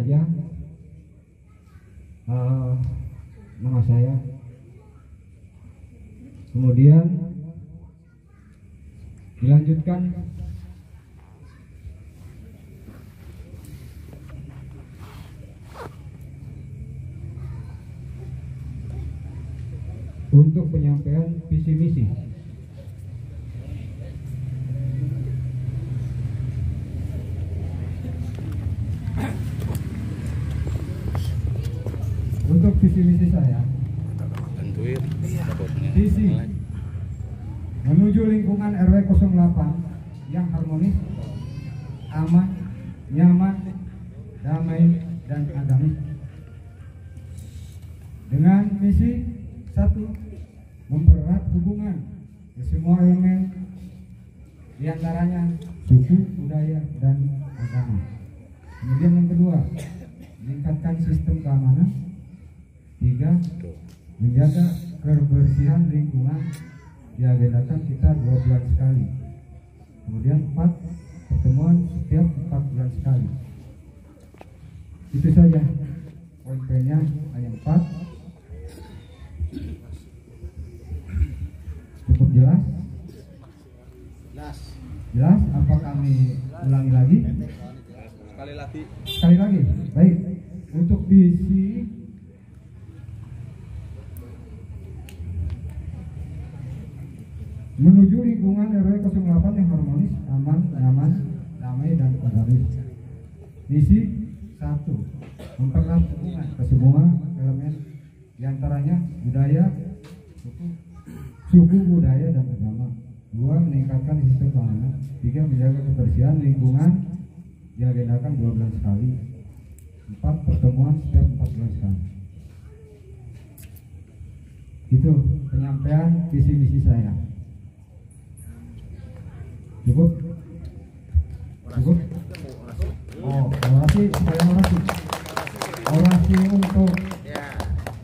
saja nama saya. Kemudian dilanjutkan untuk penyampaian visi misi. Untuk visi misi saya, visi menuju lingkungan RW 08 yang harmonis, aman, nyaman, damai, dan agamis. Dengan misi 1, mempererat hubungan di semua elemen, diantaranya suku, budaya, dan agama. Kemudian yang kedua, meningkatkan sistem keamanan. 3, menjaga kebersihan lingkungan, diagendakan kita 2 bulan sekali. Kemudian 4, pertemuan setiap 4 bulan sekali. Itu saja poin-poinnya, hanya 4. Cukup jelas? Jelas? Apa kami ulangi lagi? Sekali lagi. Baik. Untuk visi menuju lingkungan RW 08 yang harmonis, aman, nyaman, damai, dan agamis. Misi 1, mempererat hubungan ke semua elemen, diantaranya budaya, suku, budaya, dan agama. 2, meningkatkan sistem keamanan. 3, menjaga kebersihan lingkungan, diagendakan 2 bulan sekali. 4, pertemuan setiap 4 bulan sekali. Itu penyampaian visi misi saya. Cukup? Cukup? Oh, orasi, supaya orasi. Orasi untuk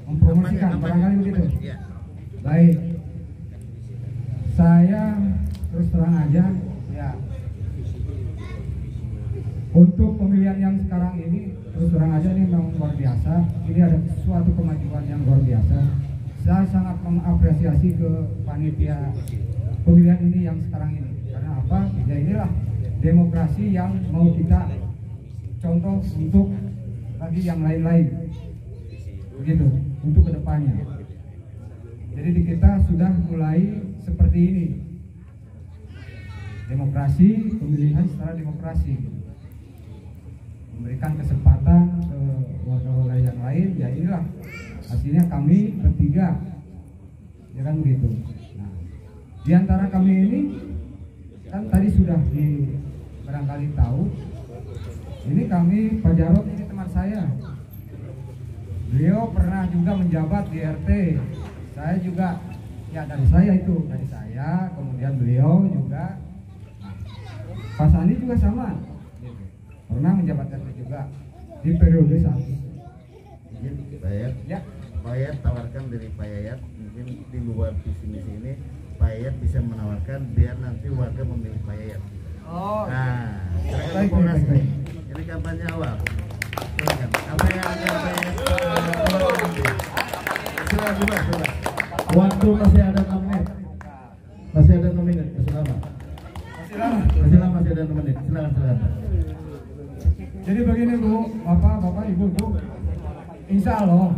mempromosikan, barangkali begitu. Baik. Saya terus terang aja, ya. Untuk pemilihan yang sekarang ini, terus terang aja ini memang luar biasa. Ini ada suatu kemajuan yang luar biasa. Saya sangat mengapresiasi ke panitia pemilihan ini yang sekarang ini. Karena apa? Ya inilah demokrasi yang mau kita contoh untuk bagi yang lain-lain. Begitu, untuk kedepannya. Jadi di kita sudah mulai seperti ini. Demokrasi, pemilihan secara demokrasi. Memberikan kesempatan ke warga-warga yang lain, ya inilah hasilnya kami bertiga. Ya kan begitu. Nah, di antara kami ini kan tadi sudah barangkali tahu, ini kami Pak Jarod ini teman saya. Beliau pernah juga menjabat di RT. Saya juga, ya dari saya, kemudian beliau juga. Pak Sandi juga sama, pernah menjabat RT juga di periode 1. Pak Yayat, ya. Pak Yayat tawarkan dari Pak Yayat, mungkin di luar visi misi ini Pak Yayat bisa menawarkan biar nanti warga memilih Pak Yayat. Oh, nah, baik. Ini kampanye awal. Apa yang akan Pak Yayat? Silakan. Waktu masih ada 6 menit. Masih ada 6 menit. Masih lama. Masih ada 6 menit. Silakan. Jadi begini Bu, Bapak, Ibu, insya Allah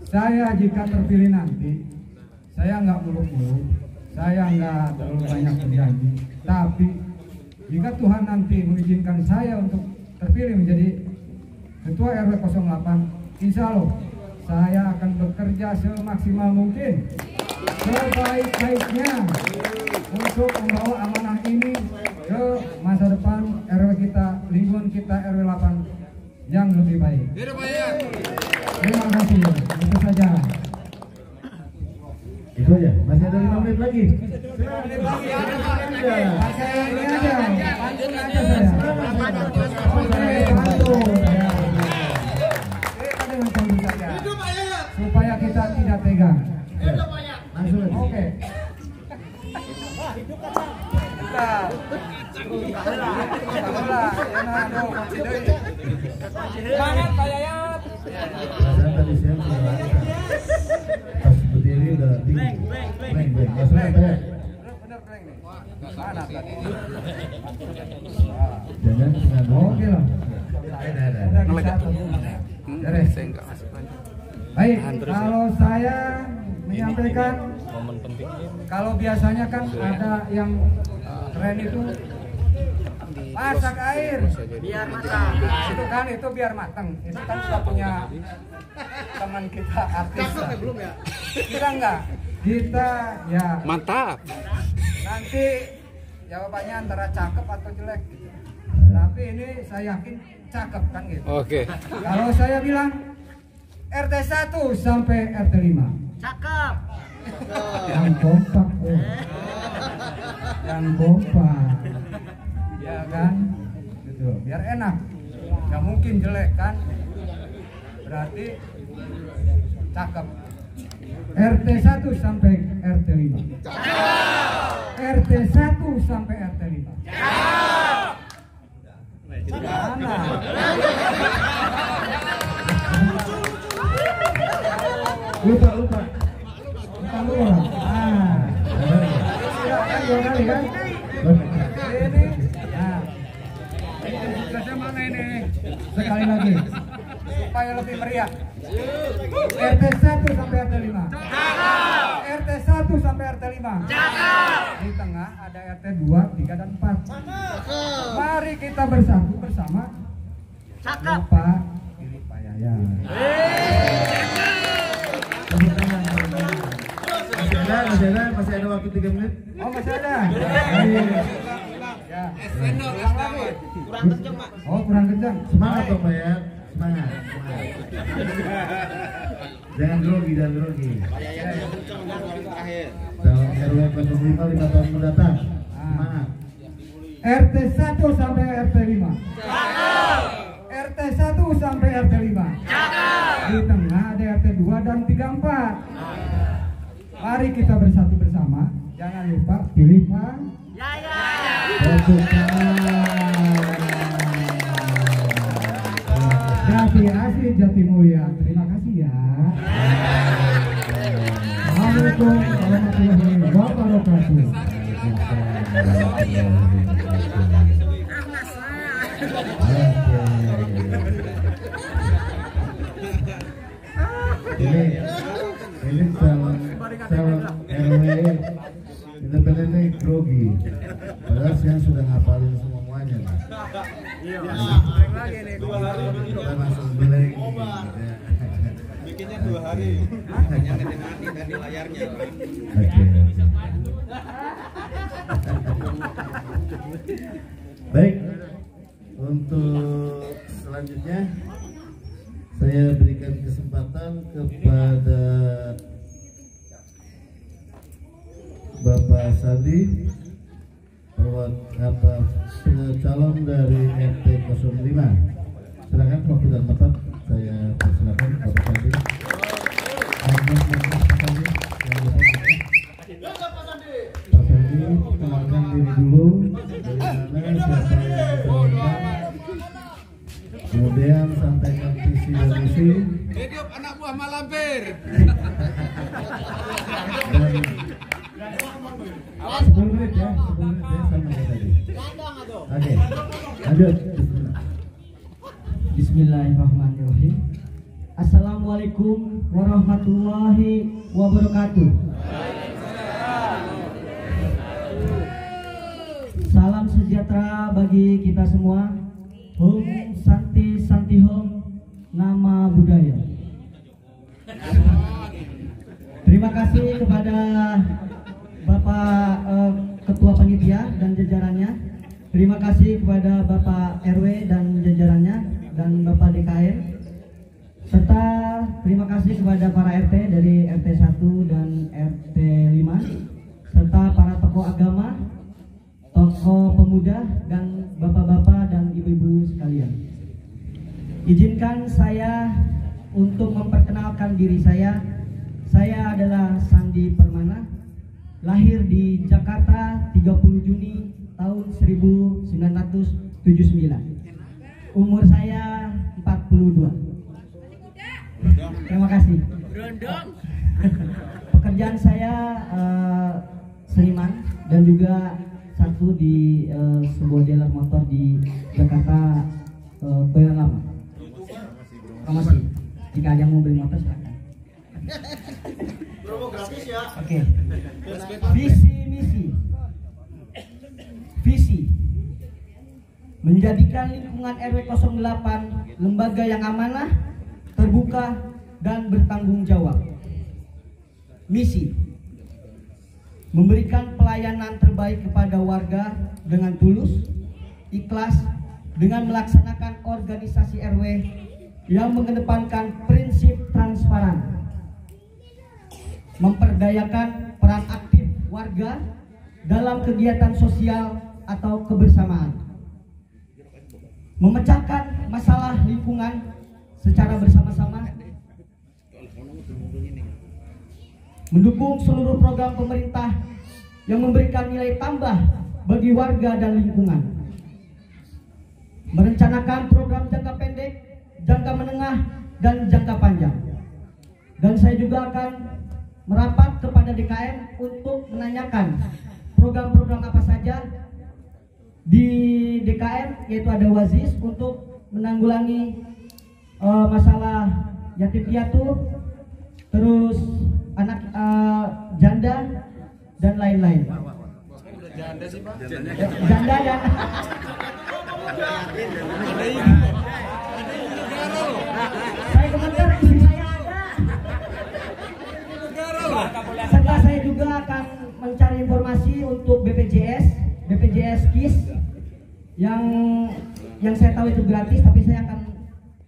saya jika terpilih nanti, saya nggak muluk-muluk, saya nggak terlalu banyak berjanji. Tapi jika Tuhan nanti mengizinkan saya untuk terpilih menjadi Ketua RW 08, insya Allah saya akan bekerja semaksimal mungkin, sebaik-baiknya untuk membawa amanah ini ke masa depan RW kita, lingkungan kita RW 8 yang lebih baik. Terima kasih. Itu saja. Itu aja. Masih ada 5 menit lagi. Supaya kita tidak tegang. Langsung. Oke. Kita. Semangat Pak Yayat. Perasaan tadi siang sudah pas berdiri udah tinggi. Blank. Masalah apa ya? Bener nih. Mana tadi? Jangan sengaja. Oke lah. Beres. Baik, kalau saya menyampaikan, kalau biasanya kan ada yang keren itu masak air biar matang. Itu kan itu biar matang. Itu kan sudah punya teman kita artis. Kita enggak. Kita ya mantap. nanti jawabannya antara cakep atau jelek. Tapi ini saya yakin cakep kan gitu. Oke. Kalau saya bilang RT 1 sampai RT 5. Cakep. Yang kompak. Yang kompak. Ya kan? Gitu. Biar enak. Gak mungkin jelek kan? Berarti cakep. RT 1 sampai RT 5. RT 1 sampai RT 5. Mana? Lupa. Bukan lu. Silakan 2 kali kan? Ini. Nah. Tugasnya mana ini? Sekali lagi. Supaya lebih meriah. RT 1 sampai RT 5. RT 1 sampai RT 5. Di tengah ada RT 2, 3 dan 4. Mari kita bersatu bersama. Bapak pilih Pak Yayat. Masih ada waktu 3 menit. Oh, masih ada. Ya. Kurang kenceng, Pak. Oh, kurang kencang. Semangat dong Pak ya. Semangat. Jangan grogi. Dalam RW 05 5 tahun mendatang. Semangat. RT 1 sampai RT 5. RT 1 sampai RT 5. Di tengah ada RT 2 dan 3 4. Mari kita bersatu bersama. Jangan lupa pilih Pak Yayat. Jati Asih Jati Mulia. Terima kasih ya. Assalamualaikum warahmatullahi wabarakatuh. Ini calon RW independen ini grogi. Padahal siang sudah ngapalin semuanya. Kita langsung blank. Bikinnya 2 hari. Hanya nanti dari layarnya. Oke. Baik. Untuk selanjutnya saya berikan kesempatan kepada Bapak Sadi, calon dari RT 05. Silakan waktu dan tempat saya persilakan Bapak Sadi. Pak Sadi, kenalkan diri dulu. Dari mana, siapa yang diundang. Kemudian sampaikan visi dan misi. Hidup anak buah Malampir. 10 menit ya sama kayak tadi. Oke, lanjut. Bismillahirrahmanirrahim. Assalamualaikum warahmatullahi wabarakatuh. Salam sejahtera bagi kita semua. Om Santi Santi Hom, nama budaya. Terima kasih kepada Bapak Ketua Panitia dan jajarannya. Terima kasih kepada Bapak RW dan jajarannya dan Bapak DKM. Serta terima kasih kepada para RT dari RT 1 dan RT 5 serta para tokoh agama, tokoh pemuda dan bapak-bapak dan ibu-ibu sekalian. Izinkan saya untuk memperkenalkan diri saya. Saya adalah Sandi Permana, lahir di Jakarta 30 Juni tahun 1979. Umur saya 42. Terima kasih. Pekerjaan saya seniman dan juga satu di sebuah dealer motor di Jakarta Bayan Lama. Promosi. Jika ada yang mau beli motor silakan. Promo gratis ya. Oke. Visi misi. Visi menjadikan lingkungan RW 08 lembaga yang amanah, terbuka, dan bertanggung jawab. Misi memberikan pelayanan terbaik kepada warga dengan tulus, ikhlas, dengan melaksanakan organisasi RW yang mengedepankan prinsip transparan, memperdayakan peran aktif warga dalam kegiatan sosial atau kebersamaan, memecahkan masalah lingkungan secara bersama-sama, mendukung seluruh program pemerintah yang memberikan nilai tambah bagi warga dan lingkungan, merencanakan program jangka pendek, jangka menengah, dan jangka panjang. Dan saya juga akan merapat kepada DKM untuk menanyakan program-program apa saja di DKM, yaitu ada Wazis untuk menanggulangi masalah yatim piatu, terus anak janda dan lain-lain. Janda sih Pak. Janda dan saya komentar istri saya ada. Serta saya juga akan mencari informasi untuk BPJS KIS yang saya tahu itu gratis, tapi saya akan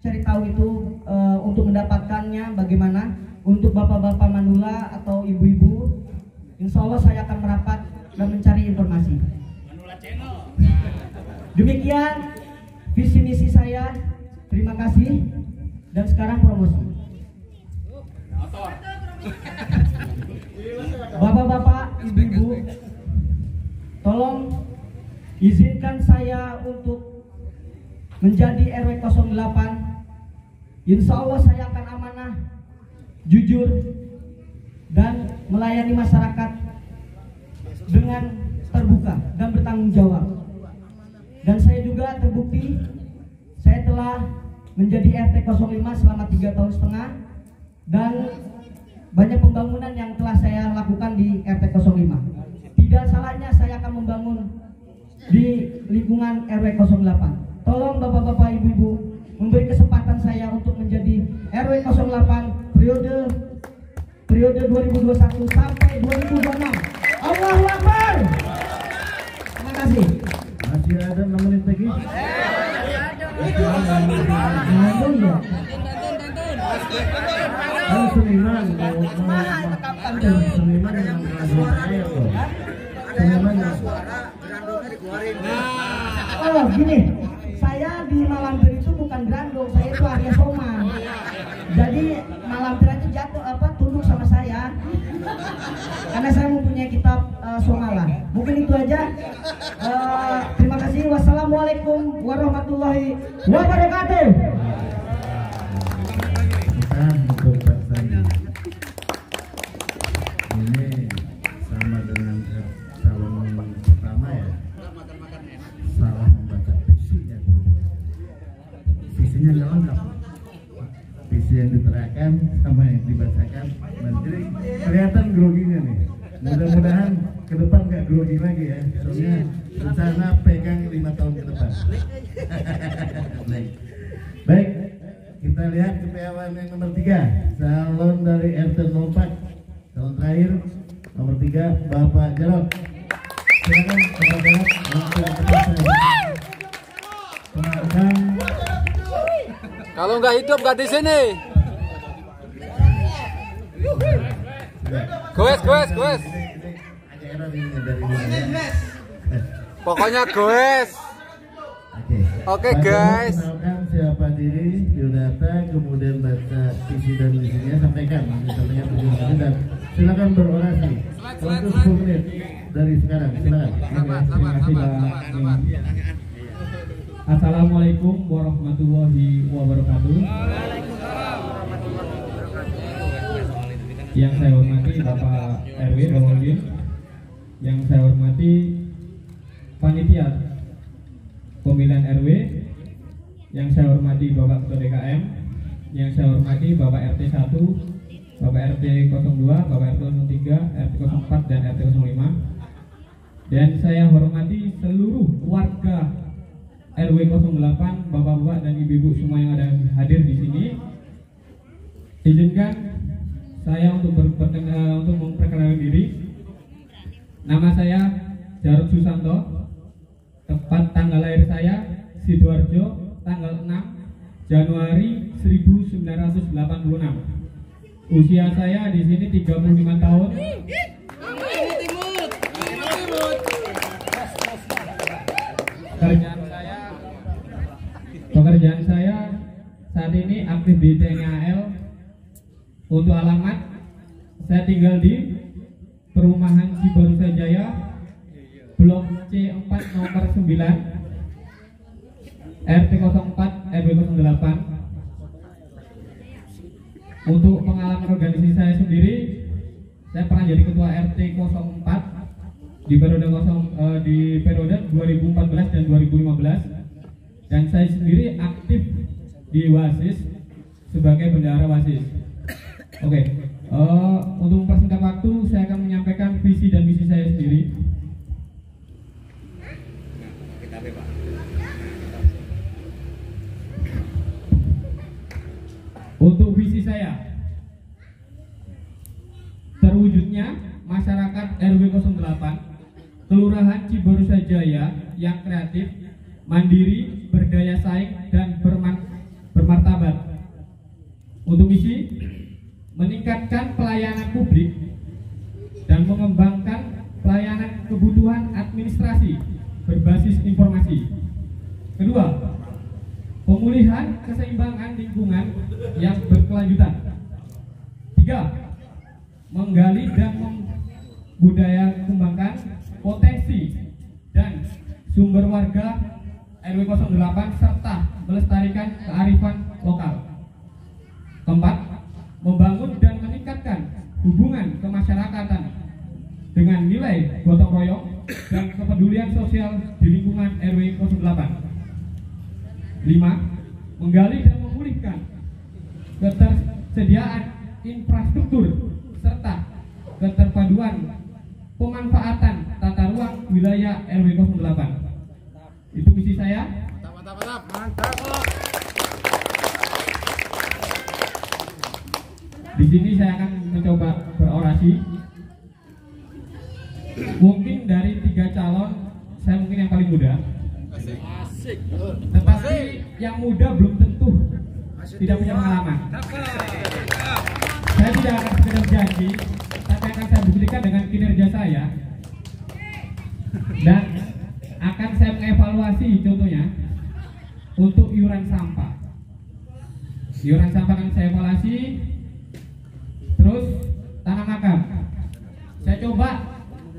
cari tahu itu untuk mendapatkannya bagaimana. Untuk bapak-bapak manula atau ibu-ibu, insya Allah saya akan merapat dan mencari informasi. Demikian visi misi saya. Terima kasih. Dan sekarang promosi. Bapak-bapak, ibu-ibu, tolong izinkan saya untuk menjadi RW 08. Insya Allah saya akan amanah, jujur, dan melayani masyarakat dengan terbuka dan bertanggung jawab. Dan saya juga terbukti saya telah menjadi RT 05 selama 3,5 tahun dan banyak pembangunan yang telah saya lakukan di RT 05. Tidak salahnya saya akan membangun di lingkungan RW 08. Tolong bapak-bapak, ibu-ibu memberi kesempatan saya untuk menjadi RW 08 periode 2021 sampai 2026. Allahu Akbar. Terima kasih. Masih ada 6 menit lagi. Kan seniman seniman yang saya loh. Seniman yang Oh gini, saya di Malampir itu bukan grandong, saya itu Arya Soman. Jadi Malampir aja jatuh tunduk sama saya, karena saya mempunyai kitab Somala. Mungkin itu aja. Terima kasih. Wassalamualaikum warahmatullahi wabarakatuh. Untuk Pak Sandi. Ini sama dengan calon pertama ya. Salah membaca visinya. Visinya nggak lengkap. Visi yang diterangkan sama yang dibacakan, jadi kelihatan groginya nih. Mudah-mudahan ke depan nggak grogi lagi ya. Soalnya rencana pegang 5 tahun ke depan. Baik, kita lihat kepiawaian yang nomor 3, calon dari RT 04, calon terakhir nomor 3, Bapak Jarot. Silakan Bapak Jarot untuk kenalkan. Kalau nggak hidup nggak di sini. Goes. Ada error ini dari ini. Pokoknya goes. Oke, guys. Kenalkan siapa diri, biodata, kemudian baca visi dan misinya, sampaikan tujuan dan silakan berorasi. Waktu 10 menit dari sekarang, silakan. Terima kasih Pak. Assalamualaikum warahmatullahi wabarakatuh. Yang saya hormati Bapak RW Rohudin, yang saya hormati panitia pemilihan RW, yang saya hormati Bapak Ketua DKM, yang saya hormati Bapak RT 1, Bapak RT 02, Bapak RT 03, RT 04 dan RT 05. Dan saya hormati seluruh warga RW 08, Bapak-bapak dan Ibu-ibu semua yang ada hadir di sini. Izinkan saya untuk memperkenalkan diri. Nama saya Jarod Susanto. Tepat tanggal lahir saya Sidoarjo, tanggal 6 Januari 1986. Usia saya di sini 35 tahun. Pekerjaan saya saat ini aktif di TNI AL. Untuk alamat, saya tinggal di Perumahan Cibarusah Jaya, Blok C4 nomor 9, RT 04 RW 08. Untuk pengalaman organisasi saya sendiri, saya pernah jadi ketua RT 04 di periode 2014 dan 2015, dan saya sendiri aktif di WASIS sebagai bendahara WASIS. Oke, untuk mempersingkat waktu, saya akan menyampaikan visi dan misi saya sendiri. Untuk visi saya, terwujudnya masyarakat RW 08 Kelurahan Cibarusah Jaya yang kreatif, mandiri, berdaya saing, dan bermartabat. Untuk misi, meningkatkan pelayanan publik dan mengembangkan pelayanan kebutuhan administrasi berbasis informasi. Kedua, pemulihan keseimbangan lingkungan yang berkelanjutan. Tiga, menggali dan membudaya kembangkan potensi dan sumber warga RW 08 serta melestarikan kearifan lokal. Keempat, membangun dan meningkatkan hubungan kemasyarakatan dengan nilai gotong royong dan kepedulian sosial di lingkungan RW 08. 5. Menggali dan memulihkan ketersediaan infrastruktur serta keterpaduan pemanfaatan tata ruang wilayah RW 08. Itu misi saya. Mantap. Di sini saya akan mencoba berorasi. Mungkin dari 3 calon, saya mungkin yang paling muda. Tetapi yang muda belum tentu tidak punya pengalaman. Saya tidak akan sekedar janji, tapi akan saya buktikan dengan kinerja saya. Dan akan saya mengevaluasi, contohnya untuk iuran sampah. Iuran sampah akan saya evaluasi. Terus tanah makam, saya coba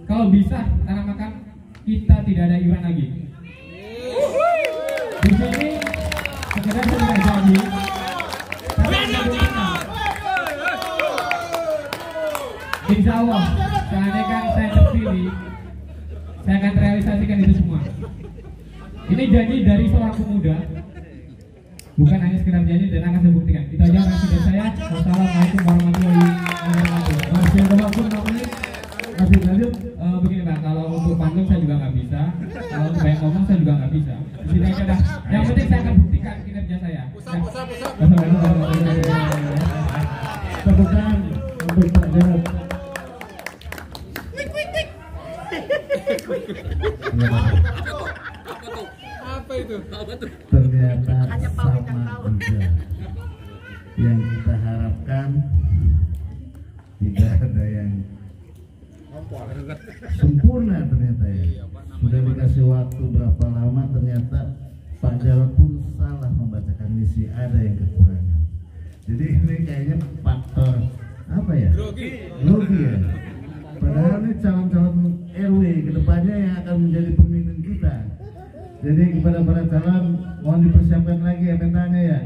kalau bisa tanah makam kita tidak ada iuran lagi. Di sini sekedar saya tidak janji, insya Allah seandainya saya terpilih, saya akan realisasikan itu semua. Ini janji dari seorang pemuda, bukan hanya sekedar janji, dan akan saya buktikan. Itu aja reaksi dari saya. Wassalamualaikum warahmatullahi wabarakatuh. Masih ada waktu 4 menit. Masih lanjut. Begini Pak, kalau untuk panggung saya juga nggak bisa. Kalau untuk banyak ngomong saya juga nggak bisa. Di sini aja dah. Yang penting saya akan buktikan kinerja saya. Tepukan untuk Pak Jarod. Apa itu? Ternyata sama juga. Yang kita harapkan tidak ada yang sempurna ternyata ya. Sudah dikasih waktu berapa lama, ternyata Pak Jarod pun salah membacakan misi, ada yang kekurangan. Jadi ini kayaknya faktor apa ya? Grogi ya. Padahal ini calon-calon RW kedepannya yang akan menjadi pemimpin kita. Jadi kepada para calon dipersiapkan lagi ya mentalnya ya.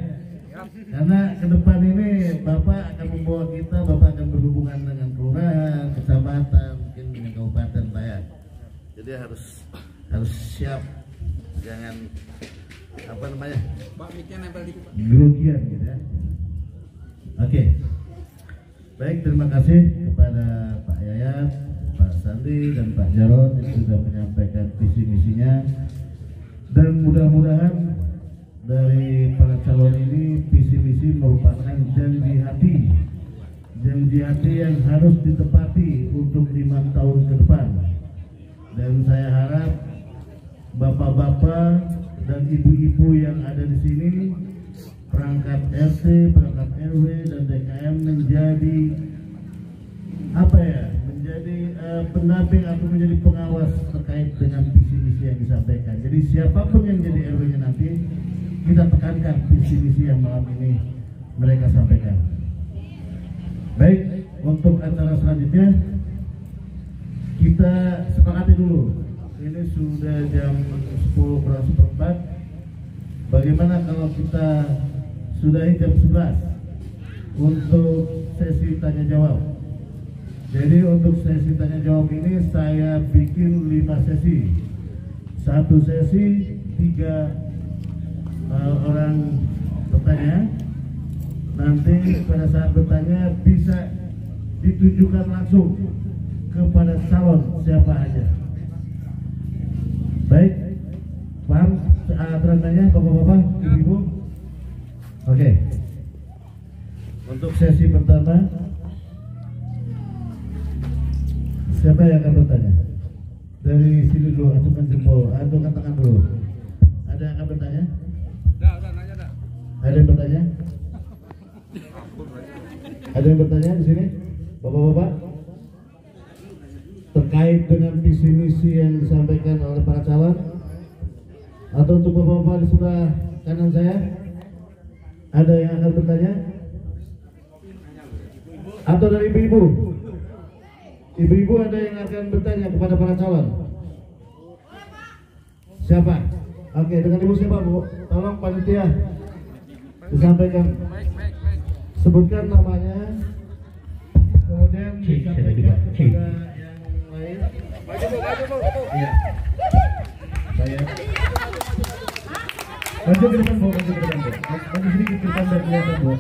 Karena ke depan ini Bapak akan membawa kita, Bapak akan berhubungan dengan kelurahan, kecamatan, mungkin dengan kabupaten Pak ya. Jadi harus siap, jangan apa namanya grogian gitu ya. Oke. Baik, terima kasih kepada Pak Yayat, Pak Sandi dan Pak Jarod yang sudah menyampaikan visi misinya, dan mudah-mudahan dari para calon ini visi misi merupakan janji hati yang harus ditepati untuk 5 tahun ke depan. Dan saya harap bapak-bapak dan ibu-ibu yang ada di sini, perangkat RT, perangkat RW dan DKM menjadi pendamping atau menjadi pengawas terkait dengan visi misi yang disampaikan. Jadi siapapun yang jadi RW-nya nanti, kita tekankan visi misi yang malam ini mereka sampaikan. Baik, untuk acara selanjutnya kita sepakati dulu. Ini sudah jam 10:04. Bagaimana kalau kita sudahi jam 11 untuk sesi tanya jawab? Jadi untuk sesi tanya jawab ini saya bikin 5 sesi. Satu sesi 3 orang bertanya. Nanti pada saat bertanya bisa ditujukan langsung kepada calon siapa aja. Baik, paham aturan tanya bapak-bapak, ibu-ibu? Oke. Untuk sesi pertama, siapa yang akan bertanya? Dari sini dulu, acungkan jempol, acungkan tangan dulu. Ada yang akan bertanya? Nanya dah. Ada yang bertanya? Ada yang bertanya di sini? Bapak-bapak? Terkait dengan visi misi yang disampaikan oleh para calon, atau untuk bapak-bapak di sebelah kanan saya, ada yang akan bertanya? Atau dari ibu-ibu? Ibu-ibu ada yang akan bertanya kepada para calon? Siapa? Oke, dengan ibu siapa, Bu? Tolong panitia disampaikan. Sebutkan namanya, kemudian disampaikan kepada yang lain. Iya. Saya. Maju ke depan, Bu. Maju ke depan, Bu. Maju sedikit ke depan dan kelihatan, Bu.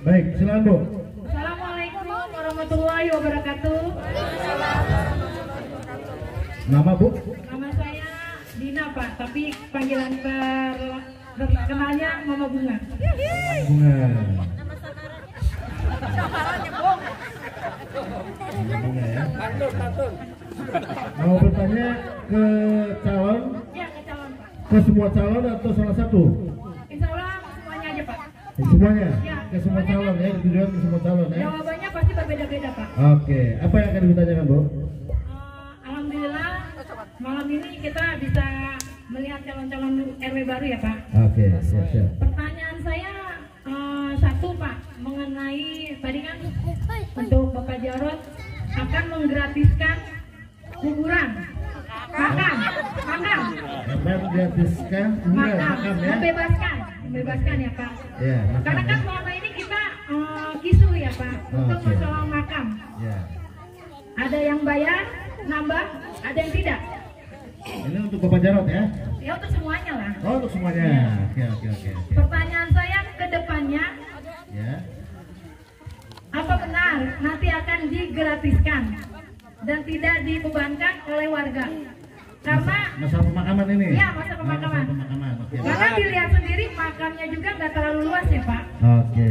Baik, silakan, Bu. Assalamualaikum warahmatullahi wabarakatuh. Nama, Bu? Nama saya Dina, Pak, tapi panggilan terkenalnya Mama Bunga. Bunga. Bunga ya. Mau bertanya ke calon? Ya, ke calon, Pak. Ke semua calon atau salah satu? Insya Allah semuanya aja, Pak. Semuanya? Ya, Ke semua calon ya, tujuan ke semua calon ya? Jawabannya pasti berbeda-beda, Pak. Oke, apa yang akan ditanyakan, Bu? Alhamdulillah malam ini kita bisa melihat calon-calon RW baru ya, Pak. Oke, siap. Pertanyaan saya satu, Pak, mengenai tadi kan untuk Bapak Jarod akan menggratiskan kuburan, makam, Gratiskan, makam ya? membebaskan ya, Pak. Ya, makam. Karena kan selama ini kita kisu ya, Pak, untuk Oke. masalah makam. Ya. Ada yang bayar, nambah, ada yang tidak. Ini untuk Bapak Jarod ya? Ya untuk semuanya lah. Oh, untuk semuanya. Ya. Oke. Pertanyaan saya ke depannya, Ya. apa benar nanti akan digratiskan dan tidak dibebankan oleh warga? Karena Masa pemakaman ini? ya masa pemakaman. Oke. Karena dilihat sendiri makamnya juga nggak terlalu luas ya, Pak. Oke.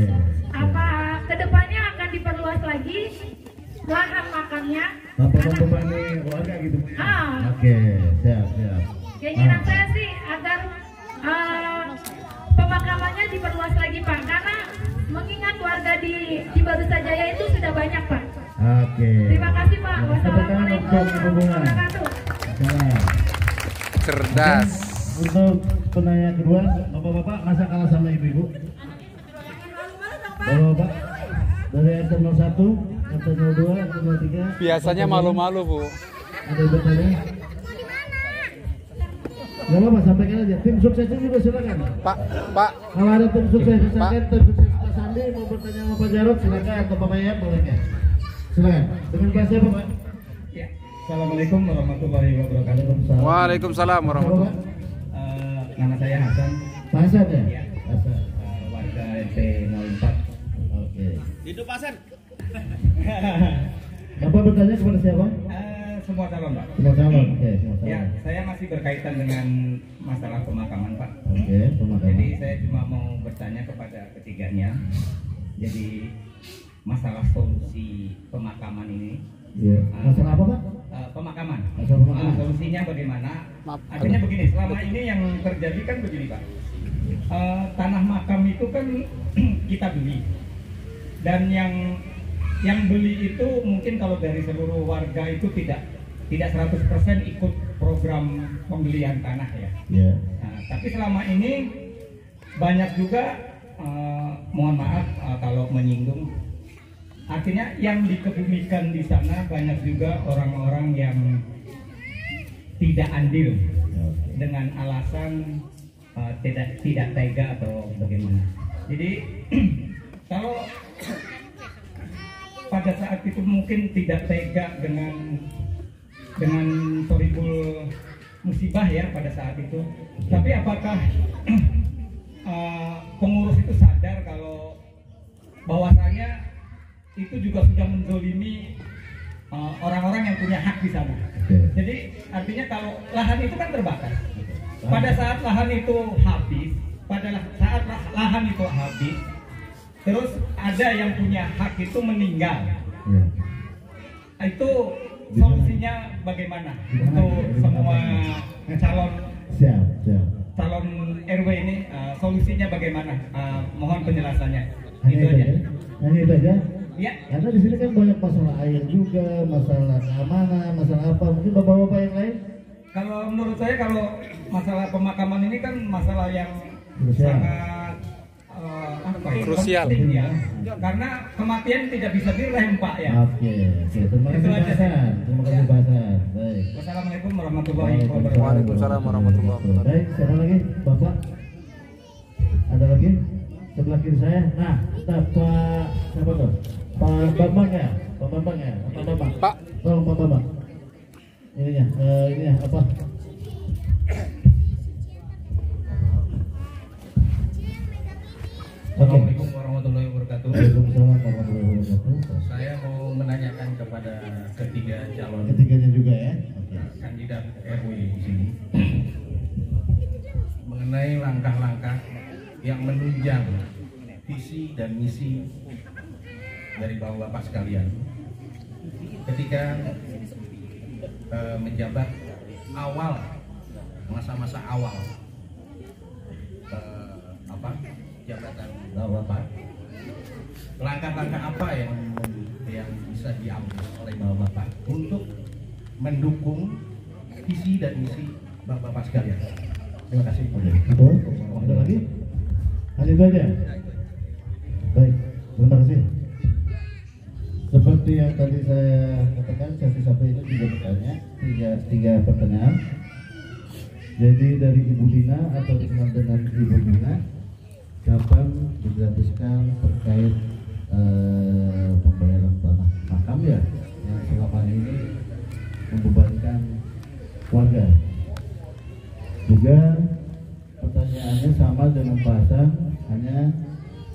Apa kedepannya akan diperluas lagi lahan makamnya? Bapak Karena membebani warga gitu. Ah. Oke, siap. keinginan saya sih agar pemakamannya diperluas lagi, Pak. Karena mengingat warga di Cibarusajaya itu sudah banyak, Pak. Oke. Terima kasih, Pak. Ya, Wassalamualaikum warahmatullahi wabarakatuh. Salam. Cerdas. Untuk penanya kedua, bapak-bapak masa kalah sama ibu-ibu? Bapak-bapak dari RT 01, RT 02, RT 03. Biasanya malu-malu, Bu. Ada yang bertanya? Gak apa-apa, sampaikan aja. Tim suksesnya juga silakan. Pak. Kalau ada tim sukses, misalkan tim sukses Pak Sandi mau bertanya sama Pak Jarod, silakan. Atau Pak Mayat, boleh ya. Silakan. Dengan bahasa apa, Pak? Ya. Assalamualaikum warahmatullahi wabarakatuh. Waalaikumsalam warahmatullahi wabarakatuh. Nama saya Hasan. Pak Hasan ya? Ya. Hasan. Warga RT 04. Oke. Hidup Hasan. Bapak bertanya kepada siapa? Semua calon, Pak. Semua calon. Oke, semua calon. Ya, saya masih berkaitan dengan masalah pemakaman, Pak. Oke, pemakaman. Jadi saya cuma mau bertanya kepada ketiganya. Jadi masalah solusi pemakaman ini. Iya. Masalah apa, Pak? Pemakaman. Masalah pemakaman. Solusinya bagaimana? Artinya begini, selama ini yang terjadi kan begini, Pak. Tanah makam itu kan kita beli. Dan yang beli itu mungkin kalau dari seluruh warga itu tidak 100% ikut program pembelian tanah ya. Iya. Nah, tapi selama ini banyak juga mohon maaf kalau menyinggung, artinya yang dikebumikan di sana banyak juga orang-orang yang tidak andil dengan alasan tidak tega atau bagaimana. Jadi kalau pada saat itu mungkin tidak tega dengan soribul musibah ya pada saat itu. Tapi apakah pengurus itu sadar kalau bahwasanya itu juga sudah menzolimi orang-orang yang punya hak di sana. Jadi artinya kalau lahan itu kan terbatas. Pada saat lahan itu habis, terus ada yang punya hak itu meninggal. Itu solusinya bagaimana untuk semua calon RW ini? Solusinya bagaimana? Mohon penjelasannya. Itu aja. Hanya itu aja. Ya. Karena di sini kan banyak masalah air juga, masalah keamanan, masalah apa? Mungkin bapak-bapak yang lain? Kalau menurut saya kalau masalah pemakaman ini kan masalah yang Krusial. sangat Krusial. penting ya. Karena kematian tidak bisa direm, Pak ya. Oke. Terima kasih, Itu aja. Pak Hasan. Terima kasih, Pak Hasan. Baik. Wassalamualaikum warahmatullahi wabarakatuh. Waalaikumsalam warahmatullahi wabarakatuh. Baik, siapa lagi? Bapak? Ada lagi? Sebelah kiri saya. Nah, kita Pak siapa tuh? Pak Bambang ya? Pak Bambang ya? Pak Bambang. Pak. Tolong Pak Bambang. Ininya apa? Assalamualaikum warahmatullahi wabarakatuh. Waalaikumsalam warahmatullahi wabarakatuh. Saya mau menanyakan kepada ketiga calon Ketiganya juga ya? Oke. kandidat RW di sini mengenai langkah-langkah yang menunjang visi dan misi dari bapak-bapak sekalian ketika menjabat awal masa-masa awal jabatan bapak, langkah-langkah apa yang bisa diambil oleh bapak untuk mendukung visi dan misi bapak-bapak sekalian. Terima kasih. Betul. Ada lagi? Hanya itu aja. Baik, terima kasih. Seperti yang tadi saya katakan, sesi satu ini juga bertanya tiga pertanyaan. Jadi dari Ibu Dina atau dikenal dengan Ibu Dina, kapan digratiskan terkait pembayaran tanah makam ya yang selama ini membebankan warga. Juga pertanyaannya sama dengan Pak Hasan, hanya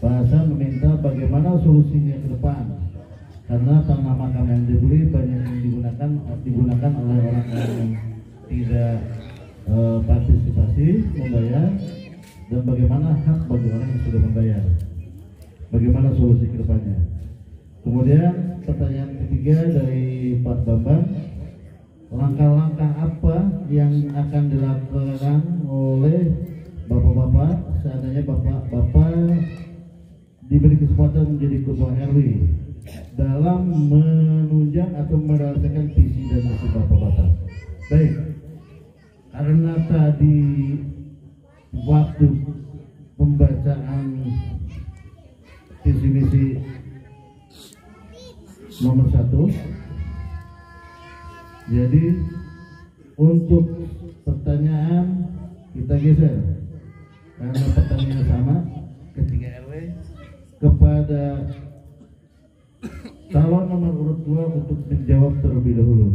Pak Hasan meminta bagaimana solusinya ke depan, karena tanah makam yang dibeli banyak yang digunakan oleh orang yang tidak partisipasi membayar, dan bagaimana hak bagi orang yang sudah membayar, bagaimana solusi ke depannya. Kemudian pertanyaan ketiga dari Pak Bambang, langkah-langkah apa yang akan dilakukan oleh bapak-bapak seandainya bapak-bapak diberi kesempatan menjadi ketua RW dalam menunjang atau merealisasikan visi dan misi bapak-bapak. Baik, karena tadi waktu pembacaan visi misi nomor 1, jadi untuk pertanyaan kita geser karena pertanyaan sama ketiga RW kepada calon nomor urut 2 untuk menjawab terlebih dahulu.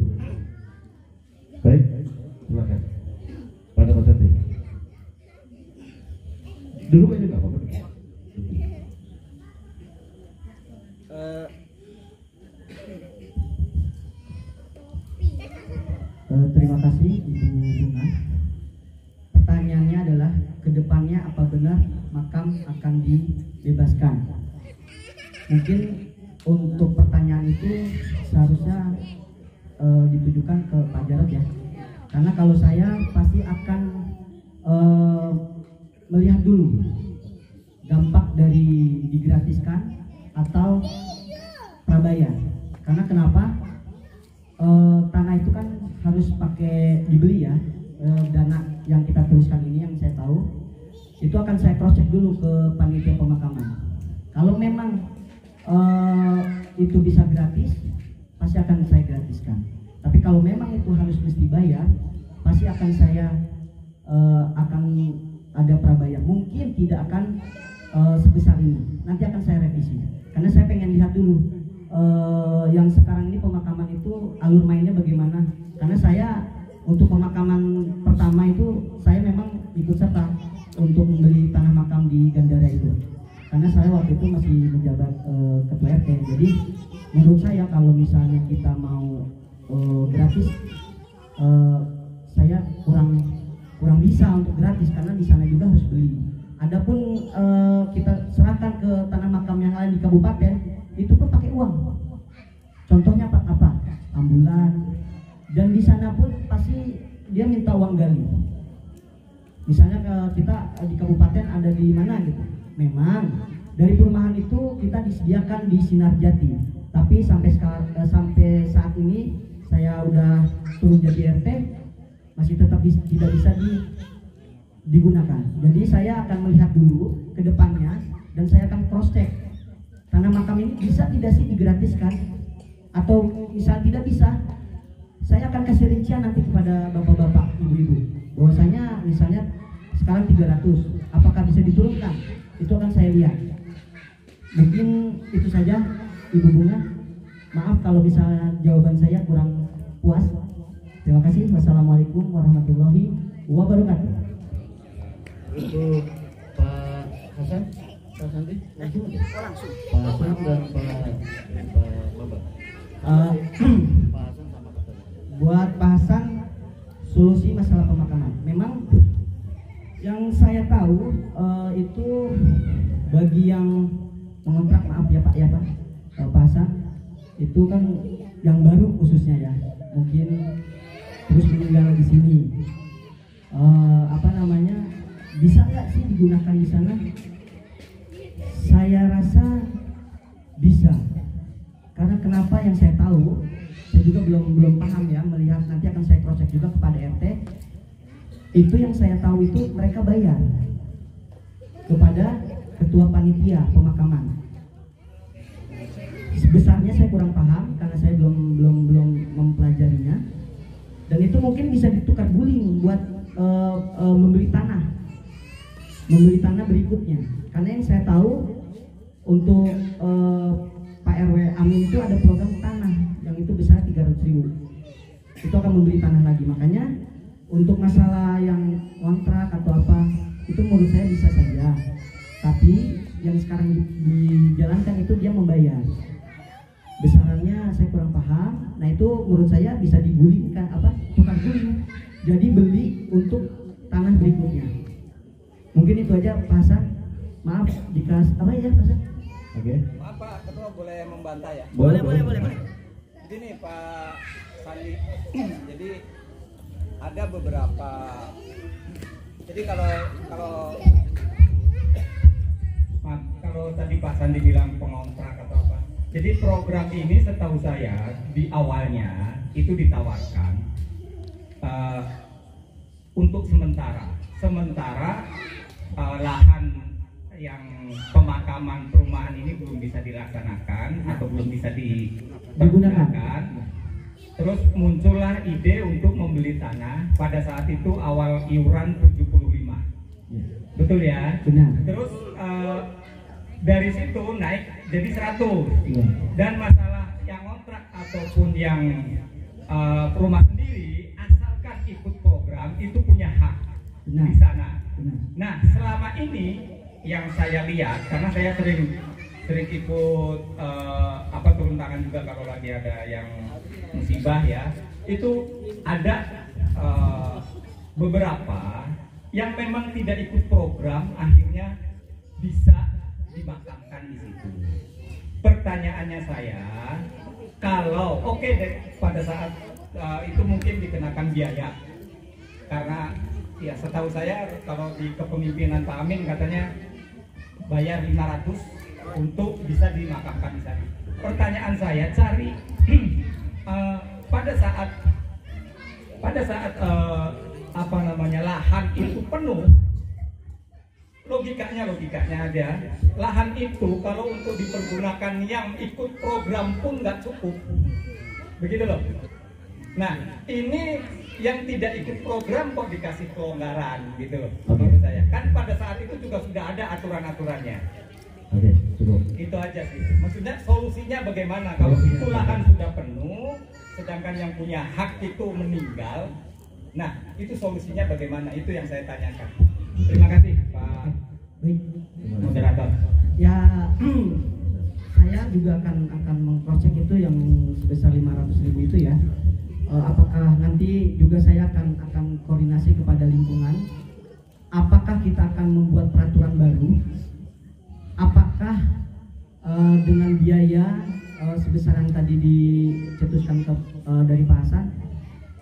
Baik, silakan. Pada Pak Santi. Duduk aja nggak apa-apa. Terima kasih Ibu Bunga. Pertanyaannya adalah kedepannya apa benar makam akan dibebaskan? Mungkin untuk pertanyaan itu seharusnya ditujukan ke Pak Jarod ya. Karena kalau saya pasti akan melihat dulu dampak dari digratiskan atau prabayar. Karena kenapa? Tanah itu kan harus pakai dibeli ya. Dana yang kita teruskan ini yang saya tahu itu akan saya cross check dulu ke panitia pemakaman. Kalau memang itu bisa gratis, pasti akan saya gratiskan. Tapi kalau memang itu harus mesti bayar, pasti akan saya akan ada prabayar. Mungkin tidak akan sebesar ini. Nanti akan saya revisi. Karena saya pengen lihat dulu yang sekarang ini pemakaman itu alur mainnya bagaimana. Karena saya untuk pemakaman pertama itu saya memang ikut serta untuk membeli tanah makam di Gandara itu. Karena saya waktu itu masih menjabat ketua RT. Jadi menurut saya kalau misalnya kita mau gratis, saya kurang bisa untuk gratis karena di sana juga harus beli. Adapun kita serahkan ke tanah makam yang lain di kabupaten itu pun pakai uang. Contohnya apa? Ambulan. Dan di sana pun pasti dia minta uang gali. Misalnya kita di kabupaten ada di mana gitu. Memang dari perumahan itu kita disediakan di Sinar Jati. Tapi sampai saat ini saya udah turun jadi RT masih tetap tidak bisa digunakan. Jadi saya akan melihat dulu ke depannya dan saya akan cross check tanah makam ini bisa tidak sih digratiskan atau misal tidak bisa. Saya akan kasih rincian nanti kepada bapak-bapak, ibu-ibu. Bahwasanya misalnya sekarang 300, apakah bisa diturunkan? Itu akan saya lihat. Mungkin itu saja, Ibu Bunga. Maaf kalau misalnya jawaban saya kurang puas. Terima kasih. Wassalamualaikum warahmatullahi wabarakatuh. Untuk Pak Hasan, Pak Santi, langsung. Pak Hasan dan Pak Bambang. Buat Pak Hasan, solusi masalah pemakaman. Memang yang saya tahu itu bagi yang mengontrak, maaf ya Pak Pak Hasan, itu kan yang baru khususnya ya, mungkin terus meninggal di sini. Bisa nggak sih digunakan di sana? Saya rasa bisa. Karena kenapa yang saya tahu, saya juga belum paham ya, melihat nanti akan saya cross check juga kepada RT. Itu yang saya tahu itu mereka bayar kepada ketua panitia pemakaman. Sebesarnya saya kurang paham karena saya belum mempelajarinya. Dan itu mungkin bisa ditukar guling buat membeli tanah berikutnya. Karena yang saya tahu untuk Pak RW Amin itu ada program tanah yang itu besar 300.000. Itu akan membeli tanah lagi. Makanya untuk masalah yang kontrak atau apa itu menurut saya bisa saja. Tapi yang sekarang dijalankan itu dia membayar. Besarannya saya kurang paham. Nah itu menurut saya bisa digulingkan tukar guling. Jadi beli untuk tanah berikutnya. Mungkin itu aja Pak Hasan. Maaf jika apa ya Pak Hasan? Oke. Maaf Pak Ketua, boleh membantah ya? Boleh. Jadi nih Pak Sandi, jadi ada beberapa. Jadi kalau tadi Pak Sandi bilang pengontrak atau apa. Jadi program ini setahu saya di awalnya itu ditawarkan untuk sementara lahan yang pemakaman perumahan ini belum bisa dilaksanakan atau belum bisa digunakan. Terus muncullah ide untuk membeli tanah. Pada saat itu awal iuran 75 betul ya? Benar. Terus dari situ naik jadi 100. Iya. Dan masalah yang kontrak ataupun yang rumah sendiri, asalkan ikut program itu punya hak di sana. Benar. Nah, selama ini yang saya lihat, karena saya sering ikut turun tangan juga kalau lagi ada yang musibah ya, itu ada beberapa yang memang tidak ikut program akhirnya bisa dimakamkan di situ. Pertanyaannya saya, kalau pada saat itu mungkin dikenakan biaya, karena ya setahu saya kalau di kepemimpinan Pak Amin katanya bayar 500 untuk bisa dimakamkan di sana. Pertanyaan saya, cari pada saat lahan itu penuh, logikanya ada, lahan itu kalau untuk dipergunakan yang ikut program pun nggak cukup, begitu loh. Nah, ini yang tidak ikut program kok dikasih kelonggaran gitu loh, menurut saya. Kan pada saat itu juga sudah ada aturan-aturannya. Oke, cukup. Itu aja sih. Maksudnya solusinya bagaimana kalau itu lahan sudah penuh, sedangkan yang punya hak itu meninggal. Nah, itu solusinya bagaimana? Itu yang saya tanyakan. Terima kasih, Pak moderator. Ya, saya juga akan mengcross-check itu yang sebesar 500.000 itu ya. Apakah nanti juga saya akan koordinasi kepada lingkungan? Apakah kita akan membuat peraturan baru? Apakah dengan biaya sebesar yang tadi dicetuskan dari Pak Hasan,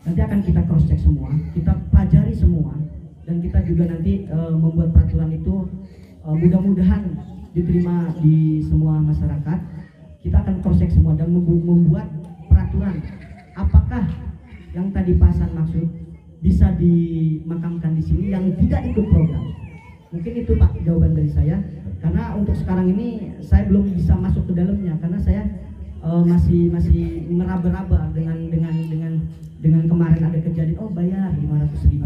nanti akan kita cross check semua, kita pelajari semua, dan kita juga nanti membuat peraturan itu mudah-mudahan diterima di semua masyarakat. Kita akan cross check semua dan membuat peraturan. Apakah yang tadi Pak Hasan maksud bisa dimakamkan di sini yang tidak ikut program? Mungkin itu Pak jawaban dari saya. Karena untuk sekarang ini saya belum bisa masuk ke dalamnya karena saya masih meraba-raba dengan kemarin ada kejadian bayar 500.000.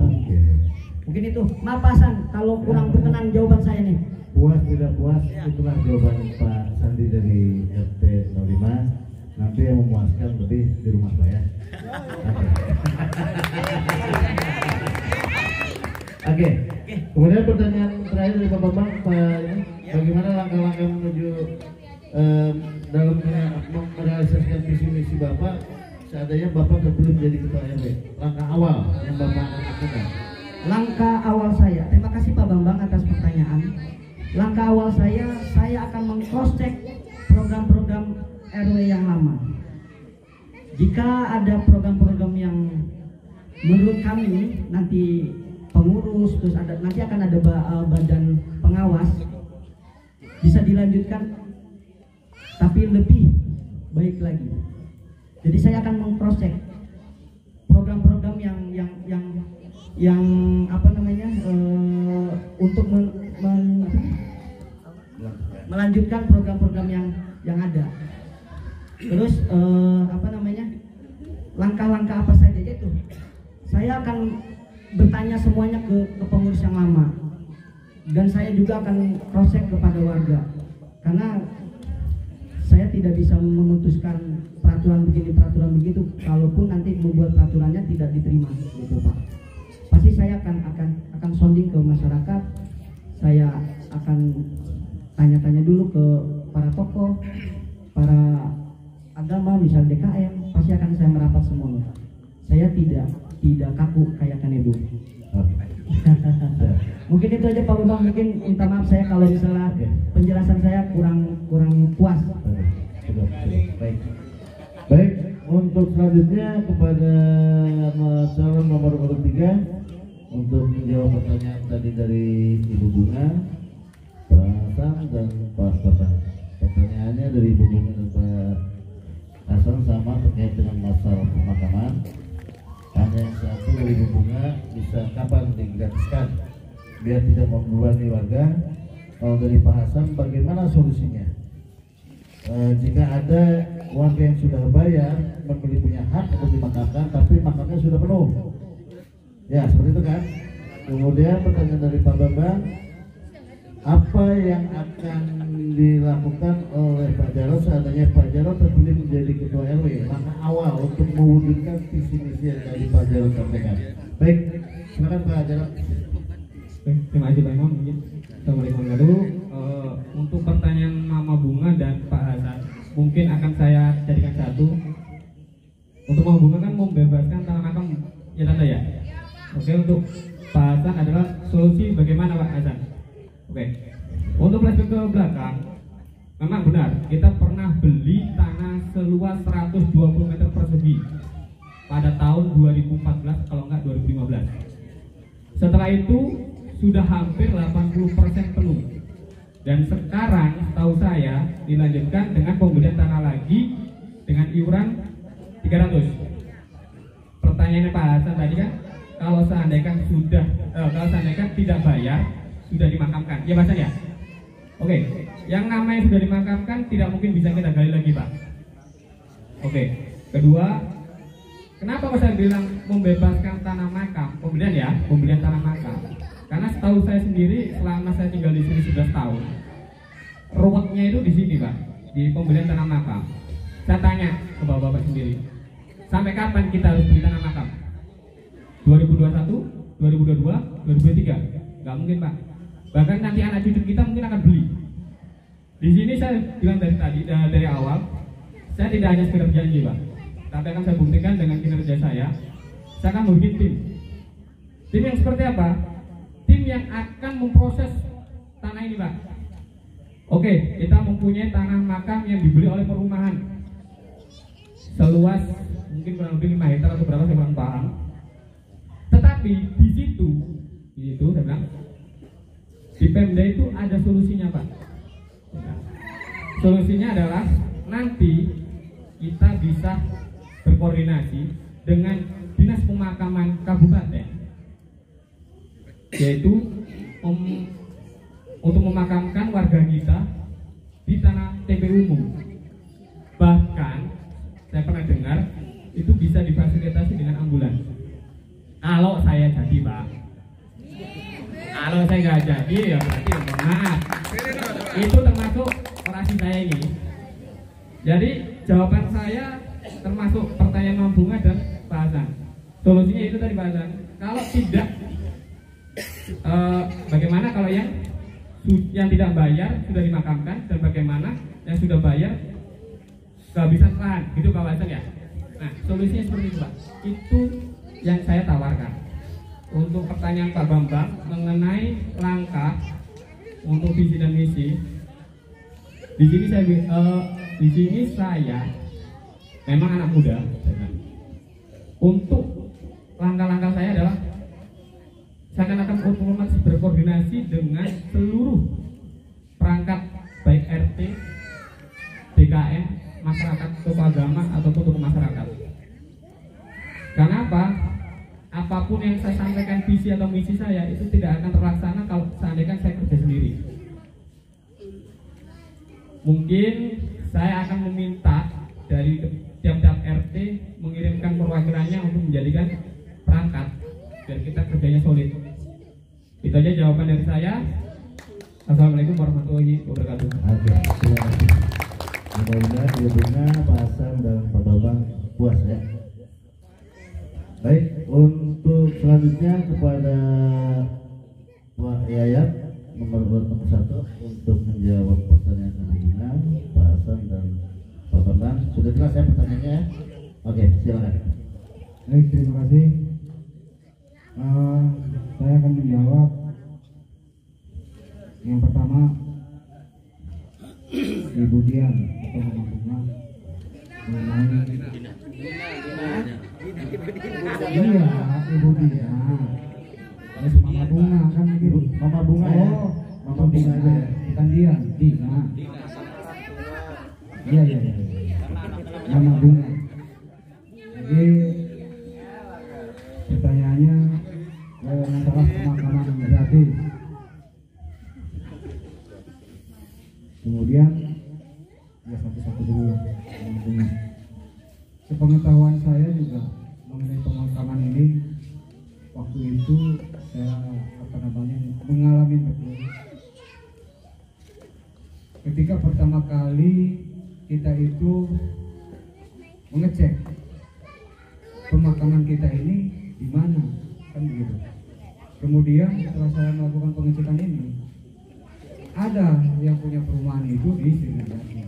Mungkin itu. Maaf Pak Hasan kalau kurang berkenan jawaban saya nih. Puas tidak puas, itulah jawaban Pak Sandi dari RT 05. Nanti yang memuaskan lebih di rumah saya. Oke. Kemudian pertanyaan terakhir dari Pak Bambang, bagaimana langkah-langkah menuju dalam merealisasikan visi misi Bapak seandainya Bapak terpilih menjadi ketua RW? Langkah awal yang Bapak akan lakukan. Langkah awal saya, terima kasih Pak Bambang atas pertanyaan. Langkah awal saya akan meng-cross-check program-program RW yang lama. Jika ada program-program yang menurut kami nanti pengurus terus nanti akan ada badan pengawas bisa dilanjutkan tapi lebih baik lagi. Jadi saya akan meng-cross-check program-program yang untuk melanjutkan program-program yang ada. Terus langkah-langkah apa saja itu saya akan bertanya semuanya ke pengurus yang lama, dan saya juga akan cross-check kepada warga karena saya tidak bisa memutuskan peraturan begini peraturan begitu kalaupun nanti membuat peraturannya tidak diterima gitu Pak. Pasti saya akan sounding ke masyarakat, saya akan tanya-tanya dulu ke para tokoh, para agama, misal DKM, pasti akan saya merapat semuanya. Saya tidak kaku kayak kan Ibu. Mungkin itu aja Pak Bambang, mungkin minta maaf saya kalau misalnya penjelasan saya kurang puas. Baik, untuk selanjutnya kepada calon nomor 3 untuk menjawab pertanyaan tadi dari Ibu Bunga, Pak Hasan dan Pak Bapak. Pertanyaannya dari Ibu Bunga dan Pak Hasan sama terkait dengan masalah pemakaman. Hanya yang satu dari Ibu Bunga, bisa kapan digratiskan biar tidak membebani warga. Kalau dari Pak Hasan, bagaimana solusinya? Jika ada warga yang sudah bayar membeli punya hak untuk dimakamkan, tapi makamnya sudah penuh, ya seperti itu kan. Kemudian pertanyaan dari Pak Bambang, apa yang akan dilakukan oleh Pak Jarod seandainya Pak Jarod terpilih menjadi Ketua RW, langkah awal untuk mewujudkan visi misi yang dari Pak Jarod sampaikan. Baik, silakan Pak Jarod. Terima kasih Pak Imam. Assalamualaikum warahmatullahi wabarakatuh. Untuk pertanyaan Mama Bunga dan Pak Hasan, mungkin akan saya jadikan satu. Untuk Mama Bunga kan membebaskan tanah makam, ya Tante ya. Oke, untuk Pak Hasan adalah solusi bagaimana Pak Hasan. Oke, untuk flashback ke belakang, memang benar kita pernah beli tanah seluas 120 meter persegi pada tahun 2014 kalau enggak 2015. Setelah itu sudah hampir 80% penuh. Dan sekarang setahu saya dilanjutkan dengan pembelian tanah lagi dengan iuran 300. Pertanyaannya Pak Hasan tadi kan, kalau seandainya tidak bayar sudah dimakamkan, ya Pak Hasan ya? Oke, yang namanya sudah dimakamkan tidak mungkin bisa kita gali lagi Pak. Oke, kedua, kenapa saya bilang membebaskan tanah makam, pembelian tanah makam? Karena setahu saya sendiri selama saya tinggal di sini 11 tahun, ruwetnya itu di sini Pak, di pembelian tanah makam. Saya tanya ke bapak-bapak sendiri, sampai kapan kita harus beli tanah makam? 2021, 2022, 2023? Nggak mungkin Pak. Bahkan nanti anak cucu kita mungkin akan beli. Di sini saya bilang dari awal, saya tidak hanya sekedar janji Pak, tapi akan saya buktikan dengan kinerja saya akan membuat tim. Tim yang seperti apa? Tim yang akan memproses tanah ini Pak. Oke, kita mempunyai tanah makam yang dibeli oleh perumahan seluas mungkin kurang lebih 5 hektar atau berapa saya kurang paham. Tetapi di situ saya bilang di Pemda itu ada solusinya Pak. Solusinya adalah nanti kita bisa berkoordinasi dengan Dinas Pemakaman Kabupaten, yaitu untuk memakamkan warga kita di tanah TP umum. Bahkan saya pernah dengar itu bisa difasilitasi dengan ambulans. Kalau saya jadi Pak, kalau saya nggak jadi ya berarti mohon maaf. Itu termasuk orasi saya ini. Jadi jawaban saya termasuk pertanyaan Mama Bunga dan Pak Hasan. Solusinya itu tadi Pak Hasan. Kalau tidak, bagaimana kalau yang tidak bayar sudah dimakamkan, dan bagaimana yang sudah bayar kehabisan lahan, gitu Pak Hasan ya. Nah, solusinya seperti itu Pak. Itu yang saya tawarkan. Untuk pertanyaan Pak Bambang mengenai langkah untuk visi dan misi, di sini saya memang anak muda. Untuk langkah-langkah saya adalah saya akan otomatis berkoordinasi dengan seluruh perangkat baik RT, DKM, masyarakat, tokoh agama ataupun tokoh masyarakat. Karena apa? Apapun yang saya sampaikan visi atau misi saya itu tidak akan terlaksana kalau seandainya saya kerja sendiri. Mungkin saya akan meminta dari tiap-tiap RT mengirimkan perwakilannya untuk menjadikan perangkat biar kita kerjanya solid. Itu aja jawaban dari saya. Assalamualaikum warahmatullahi wabarakatuh. Oke, terima kasih. Mudah-mudahan Bunga, Pak Hasan dan Pak Bambang puas ya. Baik, untuk selanjutnya kepada Pak Yayat nomor 1 untuk menjawab pertanyaan Bunga, Pak Hasan dan Pak Bambang. Sudah jelas ya pertanyaannya? Oke, silakan. Baik, terima kasih. Saya akan menjawab. Yang pertama, Ibu Dian atau Mama Bunga mengenai iya Ibu Dian. Mama Bunga kan Ibu. Mama Bunga ya. Mama Bunga aja ya. Bukan Dian, Dina. Iya. Mama Bunga. Jadi pertanyaannya masalah pemakaman gratis. Kemudian ya satu-satu dulu ya. Sepengetahuan saya juga mengenai pemakaman ini, waktu itu saya mengalami betul kali kita itu mengecek pemakaman kita ini di mana, kan begitu. Kemudian setelah saya melakukan pengecekan ini, ada yang punya perumahan itu di Sriwijaya.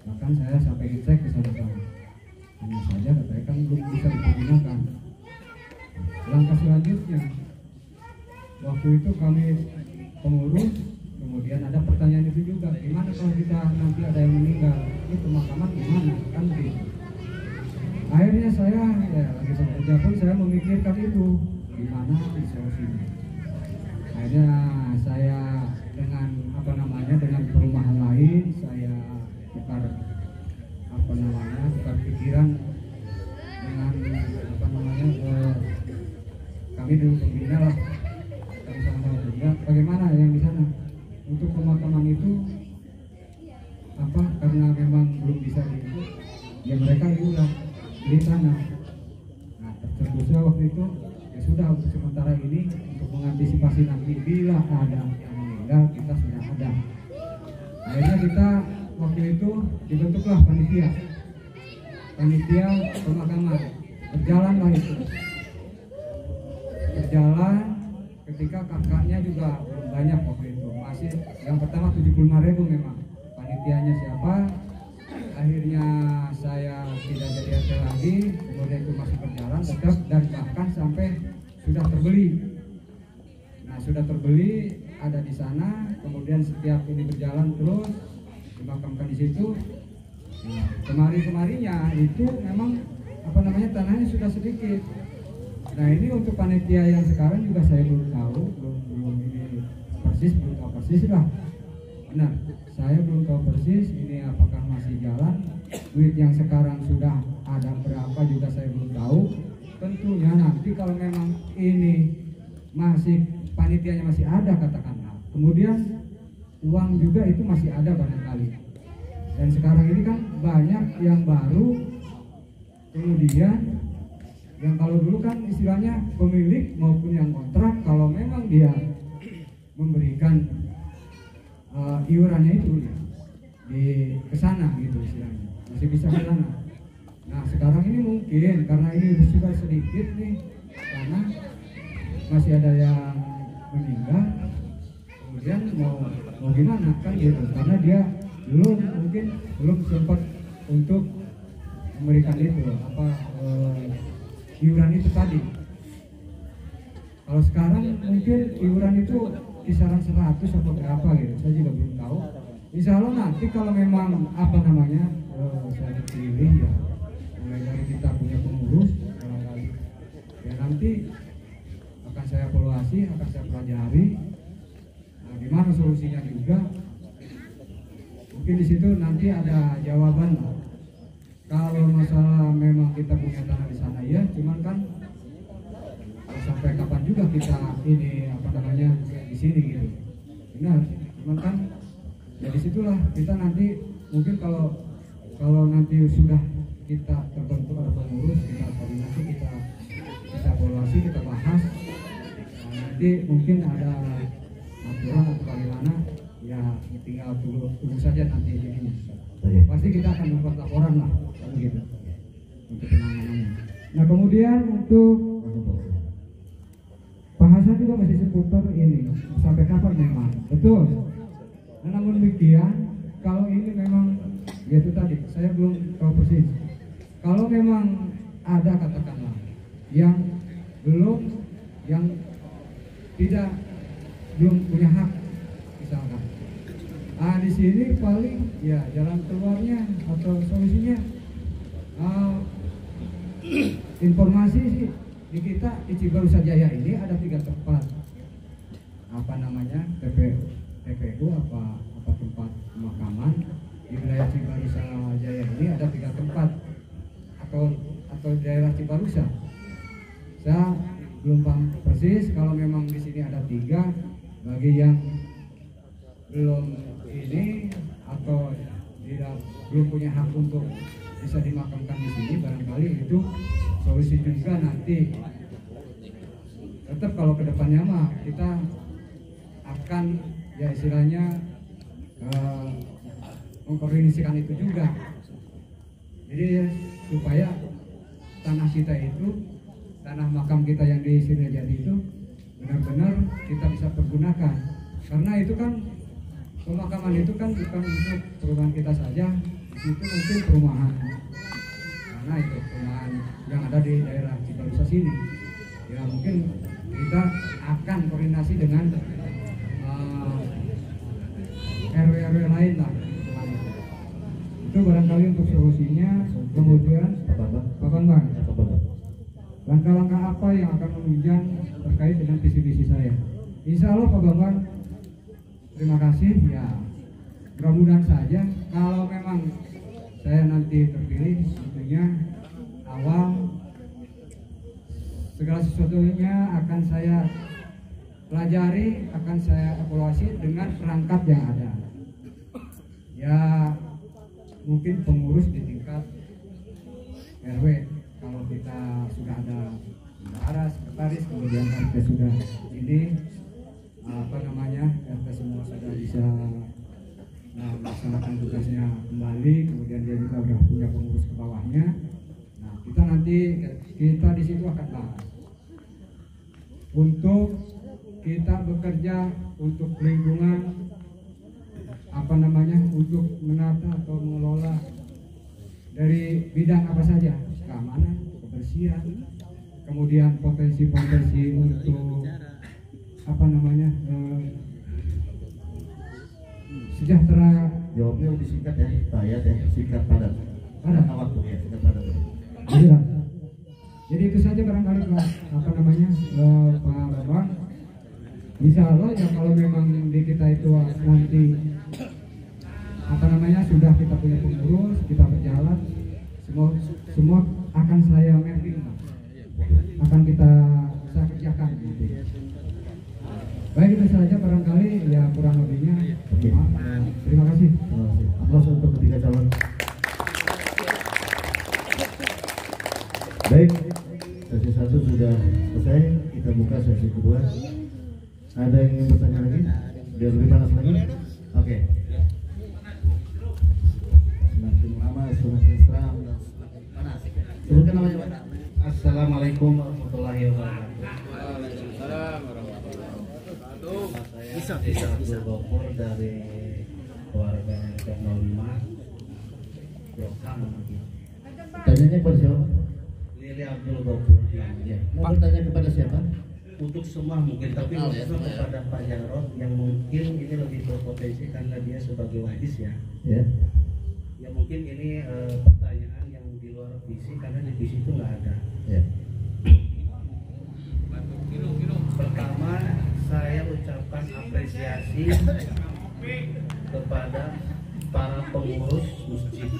Bahkan saya sampai ngecek ke sana. Hanya saja katanya kan belum bisa digunakan. Langkah selanjutnya, waktu itu kami pengurus, kemudian ada pertanyaan itu juga, gimana kalau kita nanti ada yang meninggal, ini pemakaman gimana, kan begitu. Akhirnya saya ya lagi bekerja pun saya memikirkan itu gimana solusinya. Akhirnya saya dengan dengan perumahan lain saya tukar tukar pikiran dengan kami dulu pembina lah, kami sama-sama pembina, bagaimana yang di sana untuk pemakaman itu karena memang belum bisa ya mereka itu di sana. Nah, tercetusnya waktu itu ya sudah, untuk sementara ini untuk mengantisipasi nanti bila ada yang meninggal kita sudah ada. Akhirnya kita waktu itu dibentuklah panitia pemakaman. Berjalanlah itu, berjalan ketika kakaknya juga belum banyak waktu itu, masih yang pertama 75.000 memang panitianya siapa. Akhirnya saya tidak jadi RT lagi, kemudian itu masih berjalan tetap, dan bahkan sampai sudah terbeli. Nah, sudah terbeli ada di sana, kemudian setiap ini berjalan terus dimakamkan di situ. Nah, kemarinnya itu memang tanahnya sudah sedikit. Nah, ini untuk panitia yang sekarang juga saya belum tahu, belum tahu persis lah. Benar, saya belum tahu persis ini apakah masih jalan. Duit yang sekarang sudah ada berapa juga saya belum tahu. Tentunya nanti kalau memang ini masih panitianya masih ada katakanlah, kemudian uang juga itu masih ada barangkali. Dan sekarang ini kan banyak yang baru, kemudian yang kalau dulu kan istilahnya pemilik maupun yang kontrak, kalau memang dia memberikan iurannya itu ya, di kesana gitu istilahnya, masih bisa ke sana. Nah, sekarang ini mungkin karena ini sudah sedikit nih, karena masih ada yang meninggal, kemudian mau gimana kan gitu, karena dia belum sempat untuk memberikan itu iuran itu tadi. Kalau sekarang mungkin iuran itu kisaran 100 atau berapa gitu, saya juga belum tahu. Insya Allah nanti kalau memang saya dipilih ya, mulai dari kita punya pengurus ya, nanti akan saya evaluasi, akan saya pelajari gimana solusinya juga. Mungkin di situ nanti ada jawaban. Kalau masalah memang kita punya tanah di sana ya, cuman kan sampai kapan juga kita ini di sini gitu. Benar, cuman kan ya disitulah kita nanti mungkin kalau nanti sudah kita terbentuk ada pengurus, kita koordinasi, kita evaluasi, kita bahas. Nah, nanti mungkin ada aturan atau bagaimana ya, tinggal tunggu saja nanti ini. Pasti kita akan membuat laporan lah begitu untuk penanganannya. Nah, kemudian untuk bahasan juga masih seputar ini sampai kapan memang betul. Nah, namun demikian kalau ini memang ya itu tadi saya belum tahu persis. Kalau memang ada katakanlah yang belum punya hak misalkan. Nah, di sini paling ya jalan keluarnya atau solusinya informasi sih di kita di Cibarusah Jaya ini ada 3 tempat TPU apa tempat pemakaman di wilayah Cibarusah Jaya ini ada 3 tempat atau daerah Cibarusah. Saya belum paham persis kalau memang di sini ada 3. Bagi yang belum ini atau belum punya hak untuk bisa dimakamkan di sini, barangkali itu solusi juga nanti. Tetap kalau kedepannya mah kita akan ya istilahnya mengkoordinasikan itu juga. Jadi supaya tanah kita itu, tanah makam kita yang di Sidrajati itu benar-benar kita bisa pergunakan. Karena itu kan pemakaman itu kan bukan untuk perumahan kita saja, itu mungkin perumahan. Karena itu perumahan yang ada di daerah Citarusa sini. Ya mungkin kita akan koordinasi dengan RW-RW lain lah. Itu barangkali untuk solusinya. Kemudian Pak Bambang, langkah-langkah apa yang akan menunjang terkait dengan visi-visi saya? Insya Allah Pak Bambang, terima kasih ya. Mudah-mudahan saja kalau memang saya nanti terpilih, tentunya awal segala sesuatunya akan saya pelajari, akan saya evaluasi dengan perangkat yang ada. Ya mungkin pengurus di tingkat RW, kalau kita sudah ada bendahara, sekretaris, kemudian RT sudah ini RT semua sudah bisa melaksanakan tugasnya kembali, kemudian dia juga sudah punya pengurus ke bawahnya. Nah kita di situ akan bahas untuk kita bekerja untuk lingkungan, untuk menata atau mengelola dari bidang apa saja, keamanan, kebersihan, kemudian potensi-potensi untuk sejahtera. Jawabnya lebih singkat ya, Pak ya, singkat padat. Padat. Waktu ya, singkat padat. Jadi itu saja barangkali Pak Bambang. Insya Allah ya kalau memang di kita itu nanti sudah kita punya pengurus, kita berjalan, semua akan saya mapping, akan kita kerjakan gitu. Baik, itu saja barangkali ya, kurang lebihnya. Terima kasih. Aplaus untuk ketiga calon. Baik, sesi 1 sudah selesai, kita buka sesi kedua. Ada yang ingin bertanya lagi? Biar lebih panas lagi? Oke. Semakin lama semakin seram dan semakin panas. Sebutkan namanya Pak. Assalamualaikum warahmatullahi wabarakatuh. Waalaikumsalam warahmatullahi wabarakatuh. Saya Abdul Ghafur dari keluarga RT 05 Blokam. Tanyanya kepada siapa? Lili Abdul Ghafur. Ya. Mau bertanya kepada siapa? Untuk semua mungkin, tapi khususnya kepada Pak Jarod yang mungkin ini lebih berpotensi karena dia sebagai wadis ya. Ya. Ya mungkin ini pertanyaan yang di luar visi karena di visi itu nggak ada. Ya. Pertama, saya ucapkan apresiasi kepada para pengurus masjid.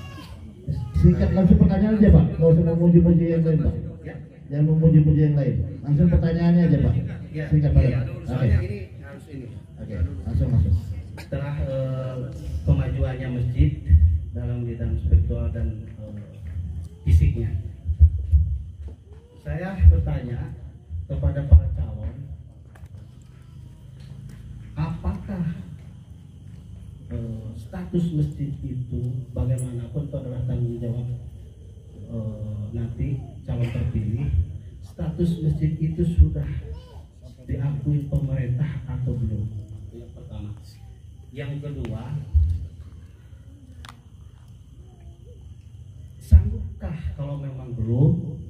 Singkat langsung pertanyaan aja Pak, nggak usah memuji-muji yang lain Pak. Ya, Jangan memuji-muji yang lain, langsung pertanyaannya aja Pak. ya, Singkat ya, banget. soalnya ini harus ini. Oke, langsung masuk. Setelah kemajuannya masjid dalam bidang spiritual dan fisiknya, saya bertanya kepada para calon, apakah status masjid itu bagaimanapun itu adalah tanggung jawab nanti calon terpilih, status masjid itu sudah diakui pemerintah atau belum? Yang pertama. Yang kedua, sanggupkah kalau memang belum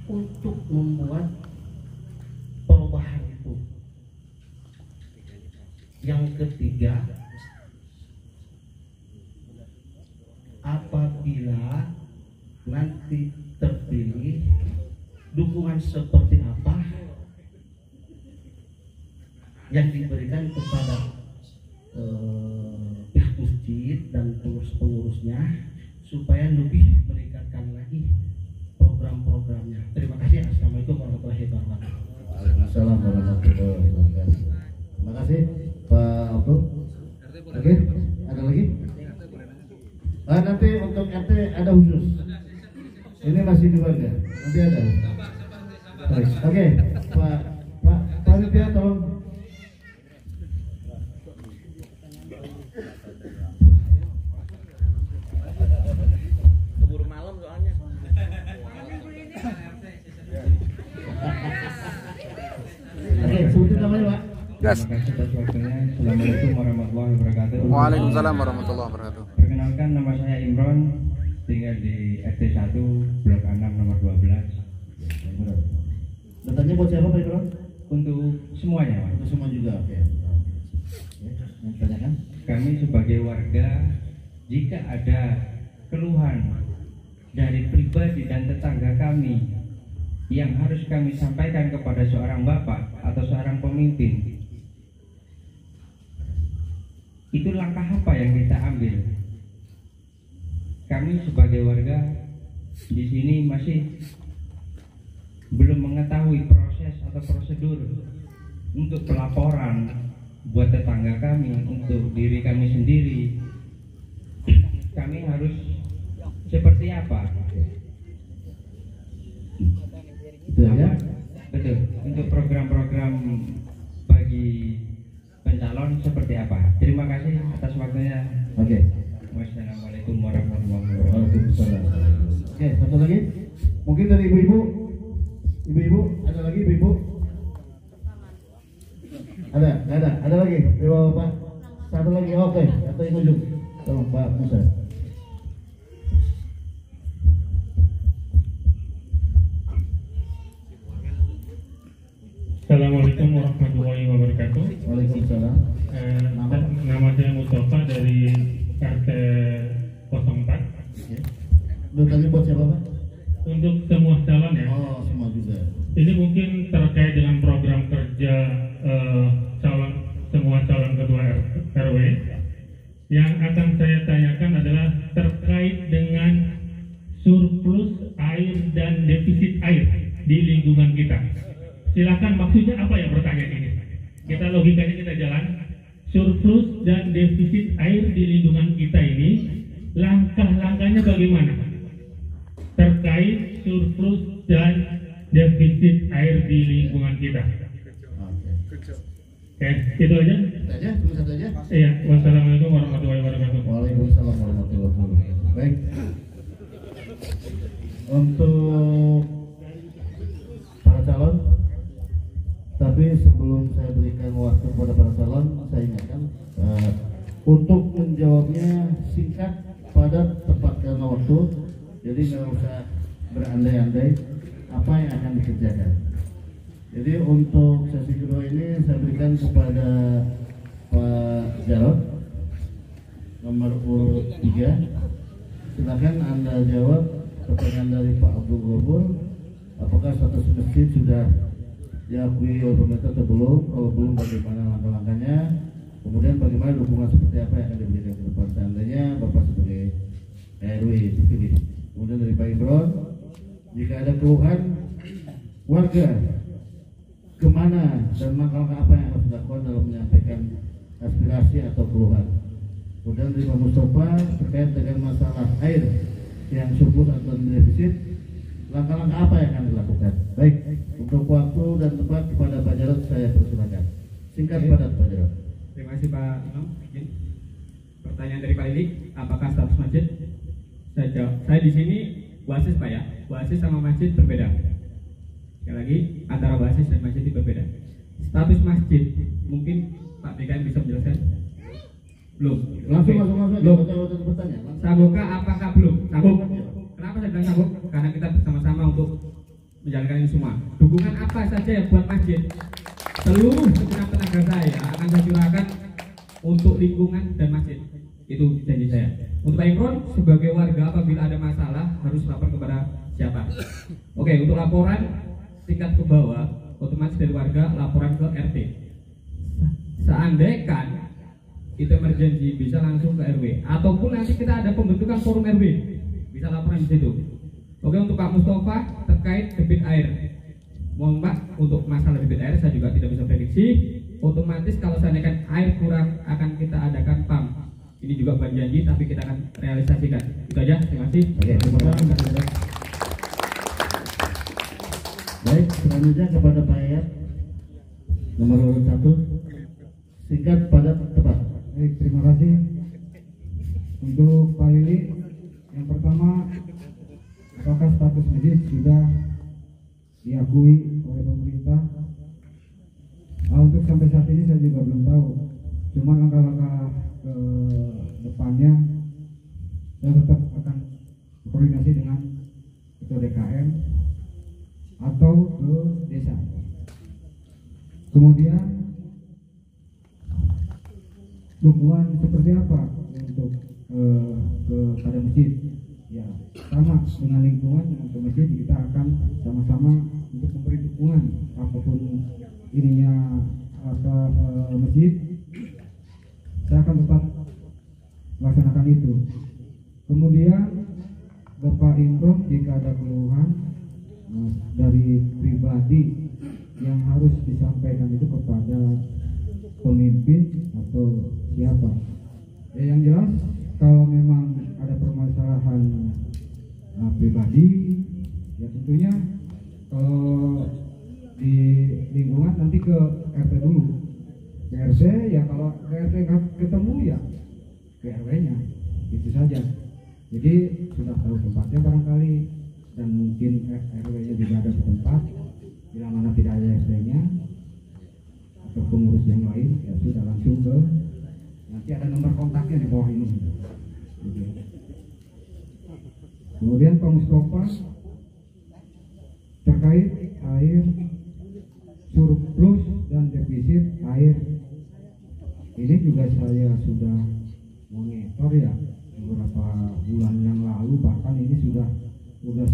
untuk membuat perubahan itu? Yang ketiga, apabila nanti terpilih, dukungan seperti apa yang diberikan kepada pihak masjid dan pengurus-pengurusnya supaya lebih meningkatkan lagi program-programnya. Terima kasih. Assalamualaikum warahmatullahi wabarakatuh. Waalaikumsalam warahmatullahi wabarakatuh. Terima kasih Pak Abdul. Oke, ada lagi? Nanti untuk RT ada khusus. Ini masih di warga. Nanti ada. Oke, Pak Panitia tolong. Gas. Terima kasih atas waktunya. Assalamualaikum warahmatullahi wabarakatuh. Waalaikumsalam warahmatullahi wabarakatuh. Perkenalkan, nama saya Imron, tinggal di RT 1 Blok 6 nomor 12. Datanya buat siapa Pak Imron? Untuk semuanya, Pak. Untuk semua juga, oke. Yang ditanyakan? Kami sebagai warga, jika ada keluhan dari pribadi dan tetangga kami yang harus kami sampaikan kepada seorang bapak atau seorang pemimpin, itu langkah apa yang kita ambil? Kami sebagai warga di sini masih belum mengetahui proses atau prosedur untuk pelaporan buat tetangga kami, untuk diri kami sendiri. Kami harus seperti apa? Itu aja. Betul. Untuk program-program bagi pencalon seperti apa? Terima kasih atas waktunya. Oke. Wassalamualaikum warahmatullahi wabarakatuh. Waalaikumsalam. Oke, satu lagi. Mungkin dari ibu-ibu. Ibu-ibu, ada lagi ibu-ibu? Ada, nggak ada. Ada lagi, Bapak. Satu lagi, oke. Atau yang ujung. Tolong Pak Musa. Assalamualaikum warahmatullahi wabarakatuh. Waalaikumsalam. Nama saya Mustafa dari RT 04. Tadi buat siapa Pak? Untuk semua calon ya. Oh, semua juga. Ini mungkin terkait dengan program kerja semua calon ketua RW. Yang akan saya tanyakan adalah terkait dengan surplus air dan defisit air di lingkungan kita. Silakan, maksudnya apa ya pertanyaan ini? Kita logikanya kita jalan. Surplus dan defisit air di lingkungan kita ini, langkah-langkahnya bagaimana? Terkait surplus dan defisit air di lingkungan kita. Oke, itu aja. Itu aja, cuma satu aja. Iya, wassalamualaikum warahmatullahi wabarakatuh. Waalaikumsalam warahmatullahi wabarakatuh. Baik. Untuk para calon, tapi sebelum saya berikan waktu kepada para calon, saya ingatkan untuk menjawabnya singkat, padat, tepat karena waktu. Jadi nggak usah berandai-andai apa yang akan dikerjakan. Jadi untuk sesi kedua ini saya berikan kepada Pak Jarod nomor urut 3. Silakan Anda jawab pertanyaan dari Pak Abdul Ghafur. Apakah status masjid sudah diakui oleh pemerintah atau belum? Kalau belum, bagaimana langkah-langkahnya? Kemudian bagaimana dukungan seperti apa yang akan diberikan ke depan seandainya Bapak sebagai RW terpilih. Kemudian dari Pak Imron, jika ada keluhan warga, kemana dan langkah-langkah apa yang harus dilakukan dalam menyampaikan aspirasi atau keluhan. Kemudian dari Pak Mustafa terkait dengan masalah air yang surplus atau defisit, langkah-langkah apa yang akan dilakukan. Baik, untuk waktu dan tempat kepada Pak Jarod saya persilakan. Singkat padat Pak Jarod. Terima kasih Pak Imam. Pertanyaan dari Pak Lili, apakah status masjid? Saya jawab. Saya di sini wasis Pak ya. Wasis sama masjid berbeda. Sekali lagi, antara wasis dan masjid itu berbeda. Status masjid, mungkin Pak BKM bisa menjelaskan? Belum. Langsung Belum. bertanya. Sanggupkah apakah belum? Sanggup. Kenapa saya bilang sanggup? Karena kita bersama-sama untuk menjalankan ini semua. Dukungan apa saja yang buat masjid? Seluruh segenap tenaga saya akan saya curahkan untuk lingkungan dan masjid. Itu janji saya. Untuk Pak Imron, sebagai warga apabila ada masalah harus lapor kepada siapa? Oke, untuk laporan tingkat ke bawah, otomatis dari warga laporan ke RT. Seandainya itu emergency bisa langsung ke RW, ataupun nanti kita ada pembentukan forum RW, bisa laporan di situ. Oke, untuk Pak Mustafa terkait debit air. Mohon Pak, untuk masalah debit air saya juga tidak bisa prediksi. Otomatis kalau seandainya air kurang akan kita adakan pump. Ini juga bukan janji, tapi kita akan realisasikan. Itu aja, terima kasih. Oke, terima kasih. Baik, selanjutnya kepada Pak Yayat nomor urut 1. Singkat, padat, tepat. Baik, terima kasih. Untuk Pak Lili, yang pertama, apakah status masjid sudah diakui oleh pemerintah? Untuk sampai saat ini saya juga belum tahu. Cuma langkah-langkah ke depannya saya tetap akan koordinasi dengan ketua DKM atau ke desa. Kemudian dukungan seperti apa untuk kepada masjid? Ya, sama dengan lingkungan dengan ke masjid kita akan sama-sama untuk memberi dukungan apapun ininya masjid. Saya akan tetap melaksanakan itu. Kemudian Bapak Imron, jika ada keluhan dari pribadi yang harus disampaikan itu kepada pemimpin atau siapa? Ya, yang jelas kalau memang ada permasalahan pribadi, ya tentunya kalau di lingkungan nanti ke RT dulu. Ke RT, ya kalau ke RT nggak ketemu ya ke RW-nya, itu saja. Jadi sudah tahu tempatnya barangkali, dan mungkin RW-nya juga ada di tempat. Bila mana tidak ada RT-nya atau pengurus yang lain, ya sudah langsung ke, nanti ada nomor kontaknya di bawah ini. Kemudian Pak Mustafa terkait air surplus dan defisit air, ini juga saya sudah monitor ya beberapa bulan yang lalu, bahkan ini sudah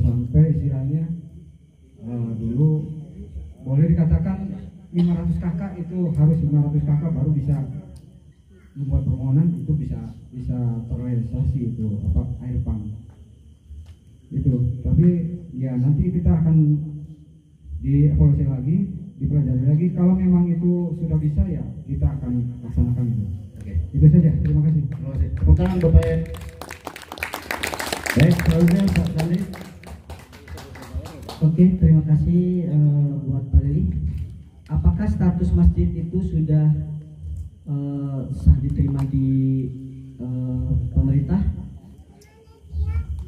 sampai istilahnya dulu boleh dikatakan 500 kakak itu harus 500 kakak baru bisa membuat permohonan, itu bisa terrealisasi itu air pump itu. Tapi ya nanti kita akan dievaluasi lagi, dipelajari lagi. Kalau memang itu sudah bisa ya kita akan laksanakan itu. Oke. Itu saja. Terima kasih. Terima kasih. Tepuk tangan Bapak. Baik, selanjutnya Pak Sandi. Oke, terima kasih buat Pak Lili. Apakah status masjid itu sudah sah diterima di pemerintah?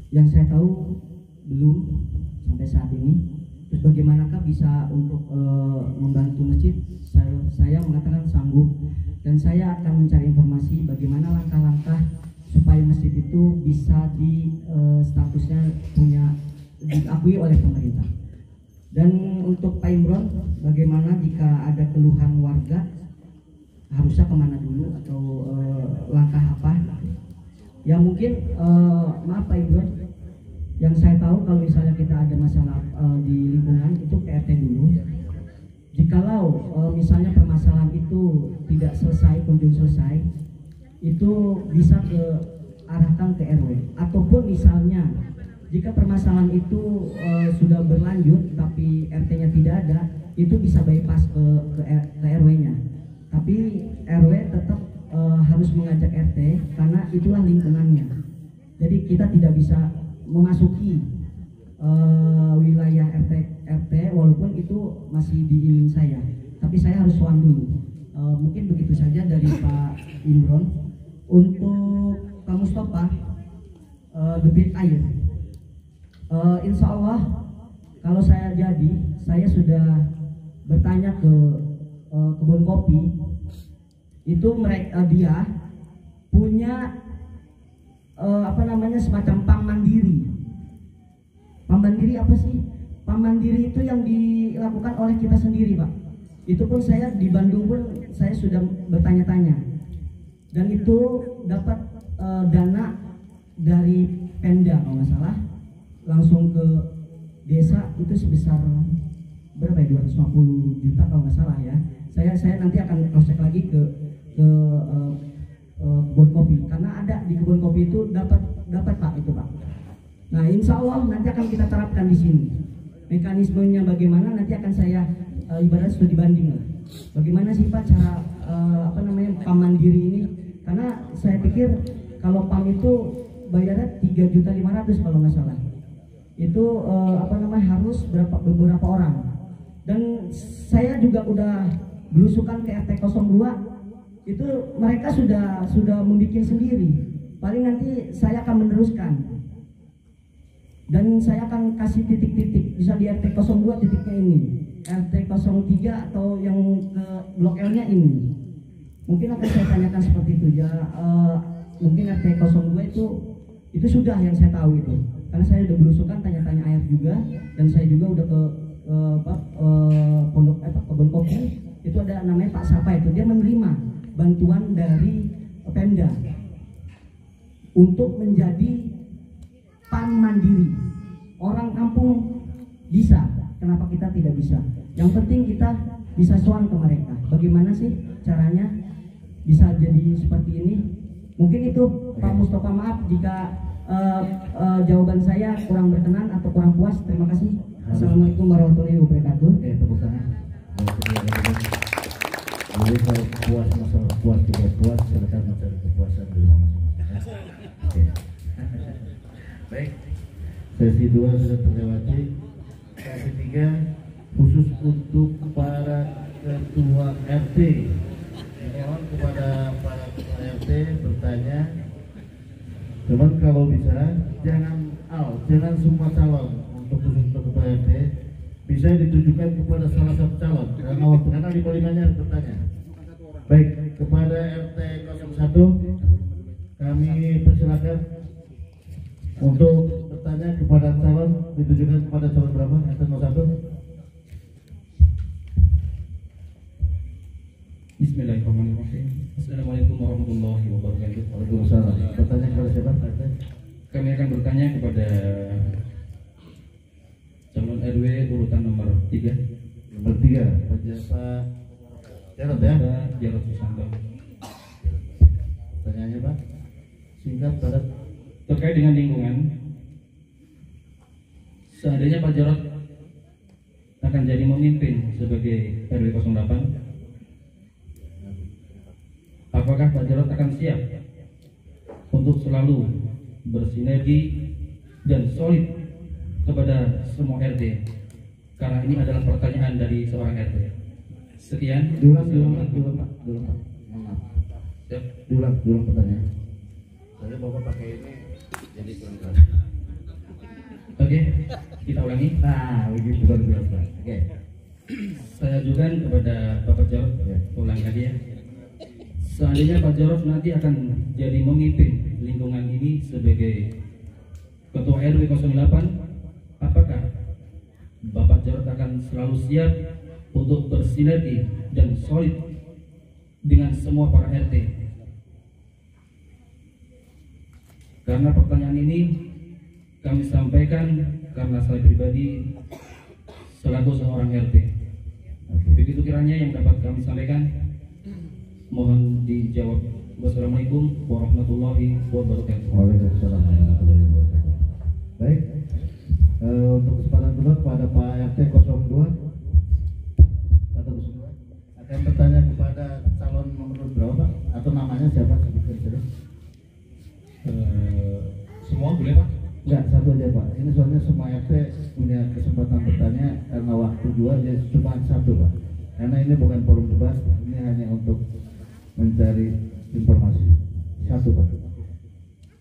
Yang saya tahu belum sampai saat ini. Terus bagaimanakah bisa untuk membantu masjid? Saya mengatakan sanggup, dan saya akan mencari informasi bagaimana langkah-langkah supaya masjid itu bisa di statusnya diakui oleh pemerintah. Dan untuk Pak Imron, bagaimana jika ada keluhan warga, harusnya kemana dulu atau langkah apa? Ya mungkin maaf Pak Imron, yang saya tahu kalau misalnya kita ada masalah di lingkungan itu ke RT dulu. Jikalau misalnya permasalahan itu tidak selesai, kunjung selesai, itu bisa arahkan ke RW. Ataupun misalnya jika permasalahan itu sudah berlanjut tapi RT-nya tidak ada, itu bisa bypass ke RW-nya. Tapi RW tetap harus mengajak RT karena itulah lingkungannya. Jadi kita tidak bisa memasuki wilayah RT walaupun itu masih diiling saya, tapi saya harus sowan dulu. Mungkin begitu saja dari Pak Imron. Untuk Pak Mustafa, debit air, insya Allah kalau saya jadi, saya sudah bertanya ke kebun kopi itu, mereka dia punya semacam pam mandiri. Pam mandiri apa sih? Pam mandiri itu yang dilakukan oleh kita sendiri, Pak. Itu pun saya di Bandung pun saya sudah bertanya-tanya, dan itu dapat dana dari Pemda kalau nggak salah, langsung ke desa itu sebesar berapa ya, 250 juta kalau nggak salah ya. Saya nanti akan cross check lagi ke kebun kopi, karena ada di kebun kopi itu dapat Pak itu Pak. Nah insya Allah nanti akan kita terapkan di sini. Mekanismenya bagaimana nanti akan saya ibarat sudah dibanding lah. Bagaimana sih Pak cara PAM mandiri ini? Karena saya pikir kalau PAM itu bayarnya 3.500.000 kalau nggak salah. Itu harus beberapa orang. Dan saya juga udah belusukan ke RT 02, itu mereka sudah membuat sendiri. Paling nanti saya akan meneruskan. Dan saya akan kasih titik-titik, bisa di RT 02 titiknya ini. RT 03 atau yang ke Blok L-nya ini? Mungkin akan saya tanyakan seperti itu ya. Mungkin RT 02 itu sudah yang saya tahu itu. Karena saya udah belusukan tanya-tanya air juga, dan saya juga udah ke pondok kebun kopi. Itu ada namanya Pak Sapa, itu dia menerima bantuan dari Pemda untuk menjadi PAN mandiri. Orang kampung bisa, kenapa kita tidak bisa? Yang penting kita bisa soal ke mereka. Bagaimana sih caranya bisa jadi seperti ini? Mungkin itu Pak Mustafa, maaf jika jawaban saya kurang berkenan atau kurang puas. Terima kasih. Assalamualaikum warahmatullahi wabarakatuh. Oke, tepuk tangan. Jadi kalau puas, masalah puas tidak puas, silakan mencari kepuasan di rumah masing-masing. Oke. Baik, sesi 2 sudah terlewati. Sesi 3 khusus untuk para ketua RT. Mohon kepada para ketua RT bertanya. Cuman kalau bisa jangan semua calon untuk khusus ketua RT. Bisa ditujukan kepada salah satu calon karena di polingannya harus bertanya. Baik, kepada RT 01 kami persilakan untuk bertanya kepada calon, ditujukan kepada calon berapa? RT 01. Bismillahirrahmanirrahim. Assalamualaikum warahmatullahi wabarakatuh. Waalaikumsalam. Bertanya kepada siapa? Kami akan bertanya kepada calon RW urutan nomor 3. Nomor 3, Pak Jarod ya? Jarod Susanto. Pertanyaannya Pak, singkat padat. Terkait dengan lingkungan, seandainya Pak Jarod akan jadi memimpin sebagai RW 08, apakah Pak Jarod akan siap untuk selalu bersinergi dan solid kepada semua RT? Karena ini adalah pertanyaan dari seorang RT. Sekian. Diulang Pak. Maaf. Diulang pertanyaan. Saya bapak pakai ini jadi kurang keras. Oke, kita ulangi. Nah, begitu baru jelas Pak. Oke. Saya ajukan kepada Bapak Jarod, ulang lagi ya. Seandainya Pak Jarod nanti akan jadi memimpin lingkungan ini sebagai Ketua RW 08, apakah Bapak Jarod akan selalu siap untuk bersinergi dan solid dengan semua para RT? Karena pertanyaan ini kami sampaikan karena saya pribadi selaku seorang RT. Begitu kiranya yang dapat kami sampaikan, mohon dijawab. Wassalamualaikum warahmatullahi wabarakatuh. Waalaikumsalam warahmatullahi wabarakatuh. Baik, untuk kesempatan kedua kepada Pak RT 02 akan bertanya kepada calon nomor berapa Pak? Atau namanya siapa? Sebutkan saja. Semua boleh Pak? Enggak, satu aja Pak. Ini soalnya semua RT punya kesempatan bertanya karena waktu 2 jadi cuma 1 Pak. Karena ini bukan forum debat, ini hanya untuk mencari informasi. 1 Pak.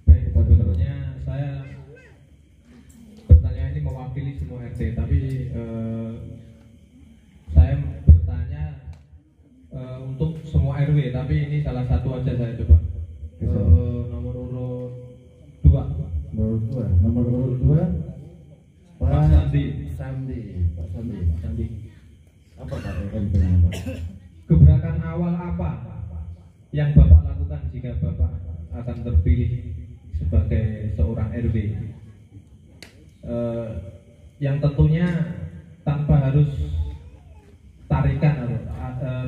Baik, sebenarnya saya bertanya ini mewakili semua RT, tapi saya bertanya untuk semua RW, tapi ini salah satu aja saya coba. Nomor urut 2. Nomor urut 2 Pak Sandi. Apa Pak yang Pak? Gebrakan awal apa yang Bapak lakukan jika Bapak akan terpilih sebagai seorang RW? Yang tentunya tanpa harus tarikan atau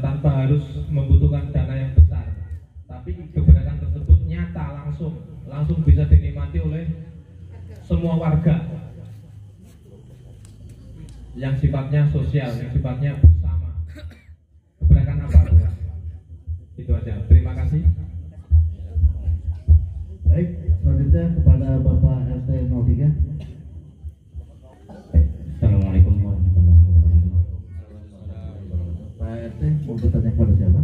tanpa harus membutuhkan dana yang besar, tapi gebrakan tersebut nyata, langsung bisa dinikmati oleh semua warga, yang sifatnya sosial, yang sifatnya bersama. Gebrakan apa Pak? Itu aja, terima kasih. Baik, selanjutnya kepada Bapak RT 03. Assalamualaikum warahmatullahi wabarakatuh. Pak RT mau bertanya kepada siapa?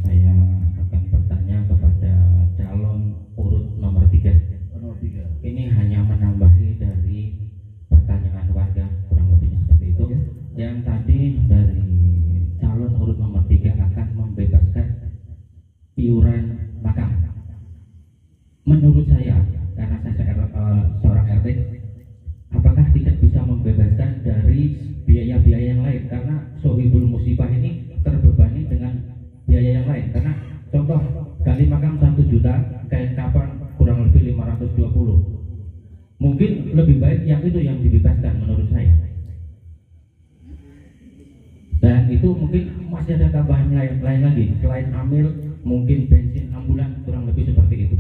Saya akan bertanya kepada calon urut nomor 3. Ini hanya menambahi dari pertanyaan warga, kurang lebihnya seperti itu. Ya, kami dari calon urut nomor 3 akan membebaskan iuran makam. Menurut saya, karena saya seorang RT, apakah tidak bisa membebaskan dari biaya-biaya yang lain? Karena sohibul musibah ini terbebani dengan biaya yang lain. Karena contoh, gali makam 1 juta, kain kapan kurang lebih 520. Mungkin lebih baik yang itu yang dibebaskan menurut saya. Dan itu mungkin masih ada tambahan lain lagi selain amil, mungkin bensin ambulan, kurang lebih seperti itu.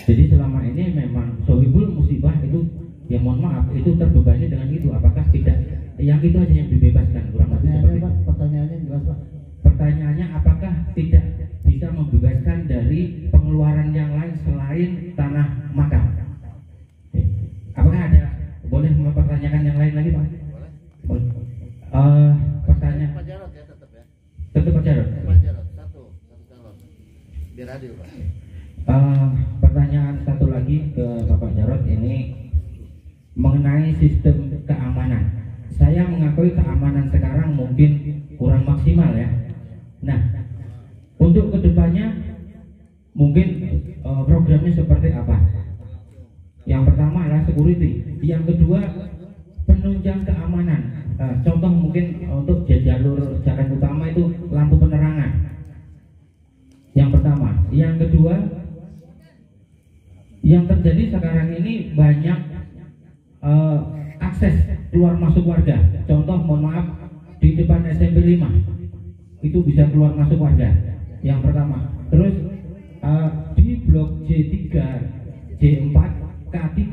Jadi selama ini memang sohibul musibah itu, ya mohon maaf, itu terbebani dengan itu. Apakah tidak yang itu aja yang dibebaskan? Kurang lebih seperti itu. Pertanyaannya jelas Pak. Pertanyaannya, apakah tidak bisa membebaskan dari pengeluaran yang lain selain tanah makam? Apakah ada, boleh mempertanyakan yang lain lagi Pak? Boleh. Pertanyaan Pak Jarod ya tetap ya. Tetap Pak Jarod. Pak Jarod satu calon. Biar adil Pak. Pertanyaan satu lagi ke Bapak Jarod ini mengenai sistem keamanan. Saya mengakui keamanan sekarang mungkin kurang maksimal ya. Nah, untuk kedepannya mungkin programnya seperti apa? Yang pertama adalah security, yang kedua penunjang keamanan. Contoh mungkin untuk jalur jalan utama itu lampu penerangan. Yang pertama, yang kedua, yang terjadi sekarang ini banyak akses keluar masuk warga. Contoh, mohon maaf, di depan SMP 5 itu bisa keluar masuk warga. Yang pertama. Terus di blok J3, J4, K3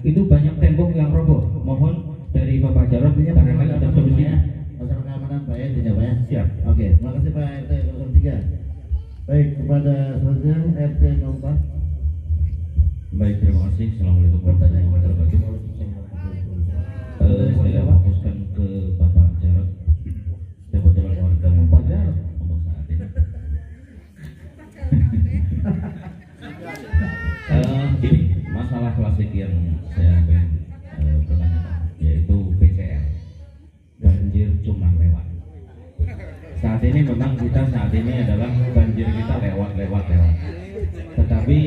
itu banyak tembok yang roboh. Mohon dari Bapak Jarod barangkali ada solusinya. Masalah keamanan Pak ya, Pak ya. Siap. Oke, terima kasih Pak RT 03. Baik, kepada selanjutnya RT 04. Baik, terima kasih. Assalamualaikum warahmatullahi wabarakatuh. Saya fokuskan ke Bapak Jarod, kebetulan warga Bapak Jarod untuk saat ini. Ini masalah klasik yang saya ingin pertanyakan, yaitu BCR, banjir cuma lewat. Saat ini memang kita adalah banjir kita lewat. Tetapi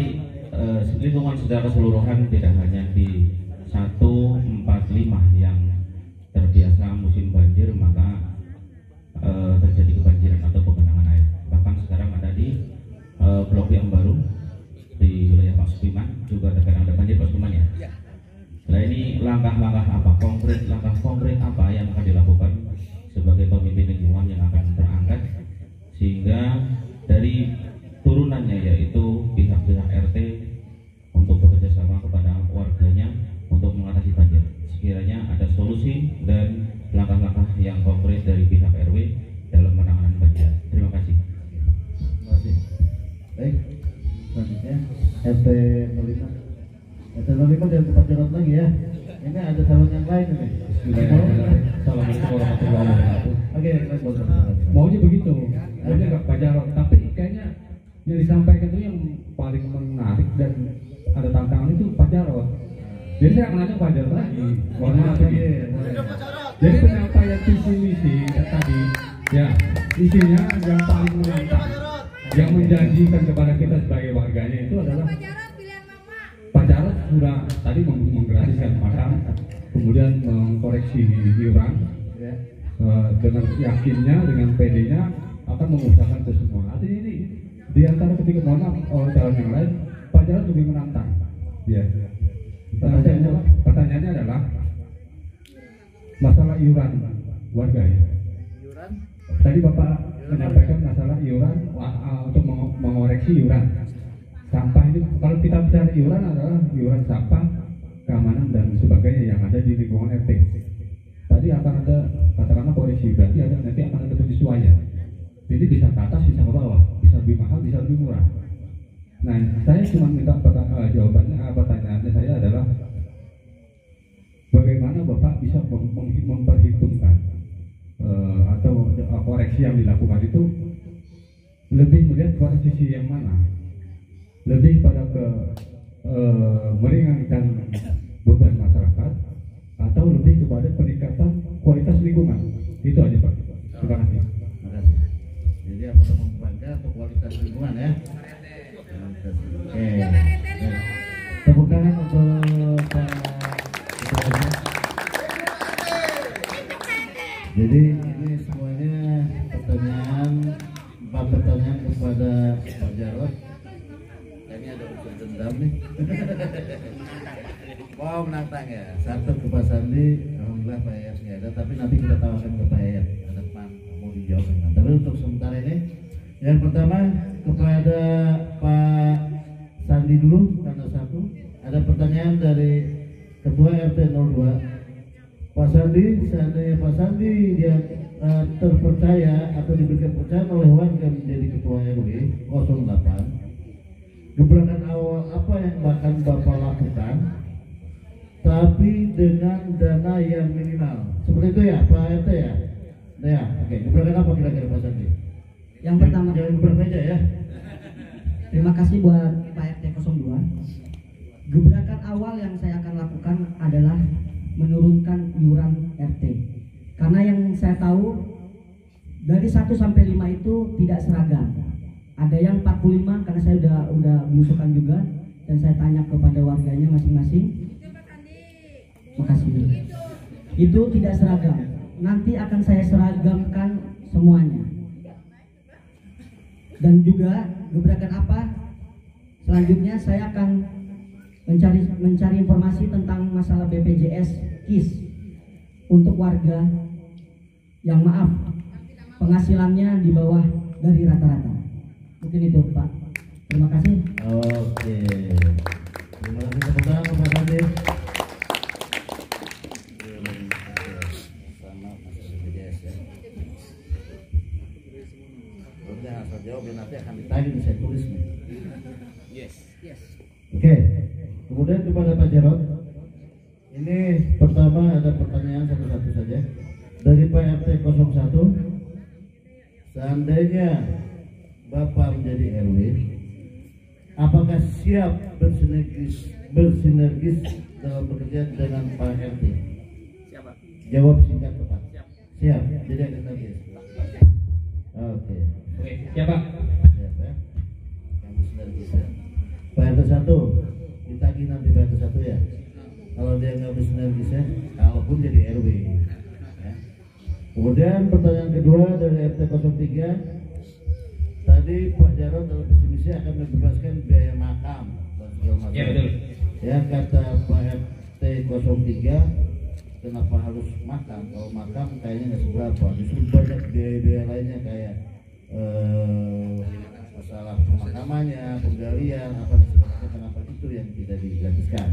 lingkungan secara keseluruhan tidak hanya di 145 yang terbiasa musim banjir maka terjadi kebanjiran atau penggenangan air. Bahkan sekarang ada di blok yang baru di wilayah Pak Supiman juga terkadang ada banjir Pak Supiman ya. Nah, ini langkah-langkah apa konkret apa yang akan dilakukan sebagai pemimpin lingkungan yang akan terangkat sehingga dari turunannya yaitu pihak-pihak RT untuk bekerja sama kepada warganya untuk mengatasi banjir. Sekiranya ada solusi dan langkah-langkah yang konkret dari pihak RW dalam penanganan banjir. Terima kasih. Terima kasih. Baik, selanjutnya RT 05. RT 05 dan Pak Jarod lagi ya. Ini ada calon yang lain nih. Assalamualaikum warahmatullahi wabarakatuh. Oke, Maunya begitu. Maunya nggak Pak Jarod, tapi kayaknya yang disampaikan itu yang paling menarik dan ada tantangan itu Pak Jarod. Jadi saya akan nanya Pak Jarod lagi. Jadi penyampaian visi misi tadi, ya isinya yang paling menantang, yang menjanjikan kepada kita sebagai warganya itu adalah Pak Jarod sudah tadi menggratiskan makam, kemudian mengkoreksi iuran, dengan yakinnya, dengan PD-nya akan mengusahakan itu semua. Artinya ini di antara ketiga calon yang lain, Pak Jarod lebih menantang. Ya. Pertanyaannya adalah masalah iuran warga ya. Tadi Bapak menyampaikan masalah iuran untuk mengoreksi iuran sampah ini. Kalau kita bicara iuran adalah iuran sampah, keamanan dan sebagainya yang ada di lingkungan RT. Tadi akan ada katakanlah koreksi, berarti nanti akan ada penyesuaian. Jadi bisa ke atas, bisa ke bawah, bisa lebih mahal, bisa lebih murah. Nah, saya cuma minta jawabannya, pertanyaannya saya adalah bagaimana Bapak bisa memperhitungkan atau koreksi yang dilakukan itu lebih melihat pada sisi yang mana? Lebih pada meringankan beban masyarakat atau lebih kepada peningkatan lingkungan. Itu aja Pak. Terima kasih. Terima kasih. Jadi apakah membebankan atau kualitas lingkungan ya? Oke. Tepuk tangan untuk Pak Ketua RW. Jadi ini semuanya pertanyaan, 4 pertanyaan kepada Pak Jarod. Ini ada unsur dendam nih. Wow, menantang ya. 1 ke Pak Sandi, alhamdulillah Pak Yayat nggak ada, tapi nanti kita tawarkan ke Pak Yayat ke depan mau dijawab. Tapi untuk sementara ini, yang pertama kepada Pak Sandi dulu, karena 1 ada pertanyaan dari Ketua RT 02. Pak Sandi, seandainya Pak Sandi dia terpercaya atau diberikan kepercayaan oleh warga menjadi Ketua RW 08, gebrakan awal apa yang akan Bapak lakukan, tapi dengan dana yang minimal? Seperti itu ya Pak RT ya? Nah, ya, oke. Gebrakan apa kira-kira Pak Sandi? Yang pertama, jangan gebrak meja ya. Terima kasih buat Pak RT 02. Gebrakan awal yang saya akan lakukan adalah menurunkan iuran RT. Karena yang saya tahu dari 1 sampai 5 itu tidak seragam. Ada yang 45 karena saya udah belusukan juga dan saya tanya kepada warganya masing-masing. Makasih. Itu tidak seragam. Nanti akan saya seragamkan semuanya. Dan juga gebrakan apa? Selanjutnya saya akan mencari informasi tentang masalah BPJS KIS untuk warga yang maaf penghasilannya di bawah dari rata-rata. Mungkin itu Pak. Terima kasih. Oke. Terima kasih tepuk tangan Pak Sandi. Sama masalah BPJS ya. Udah asal jawab nanti akan ditagih saya tulis nih. Yes. Oke. Kemudian kepada Pak Jarod, ini pertama ada pertanyaan satu-satu saja dari Pak RT 01. Seandainya Bapak menjadi RW, apakah siap bersinergis dalam bekerja dengan Pak RT? Siap. Jawab singkat tepat. Siap. Jadi akan sinergis. Oke. Siap Pak. Siap ya. Yang bersinergis ya. Pak RT 1 ditagih nanti Pak RT 1 ya. Kalau dia nggak bersinergis ya, kalaupun jadi RW ya. Kemudian pertanyaan kedua dari RT 03. Tadi Pak Jarod dalam visi misi akan membebaskan biaya makam dan segala macam. Ya betul. Ya kata Pak RT 03, kenapa harus makam? Kalau makam kayaknya nggak seberapa. Justru banyak biaya-biaya lainnya kayak masalah pemakamannya, penggalian, apa dan segala macam. Kenapa itu yang tidak digratiskan?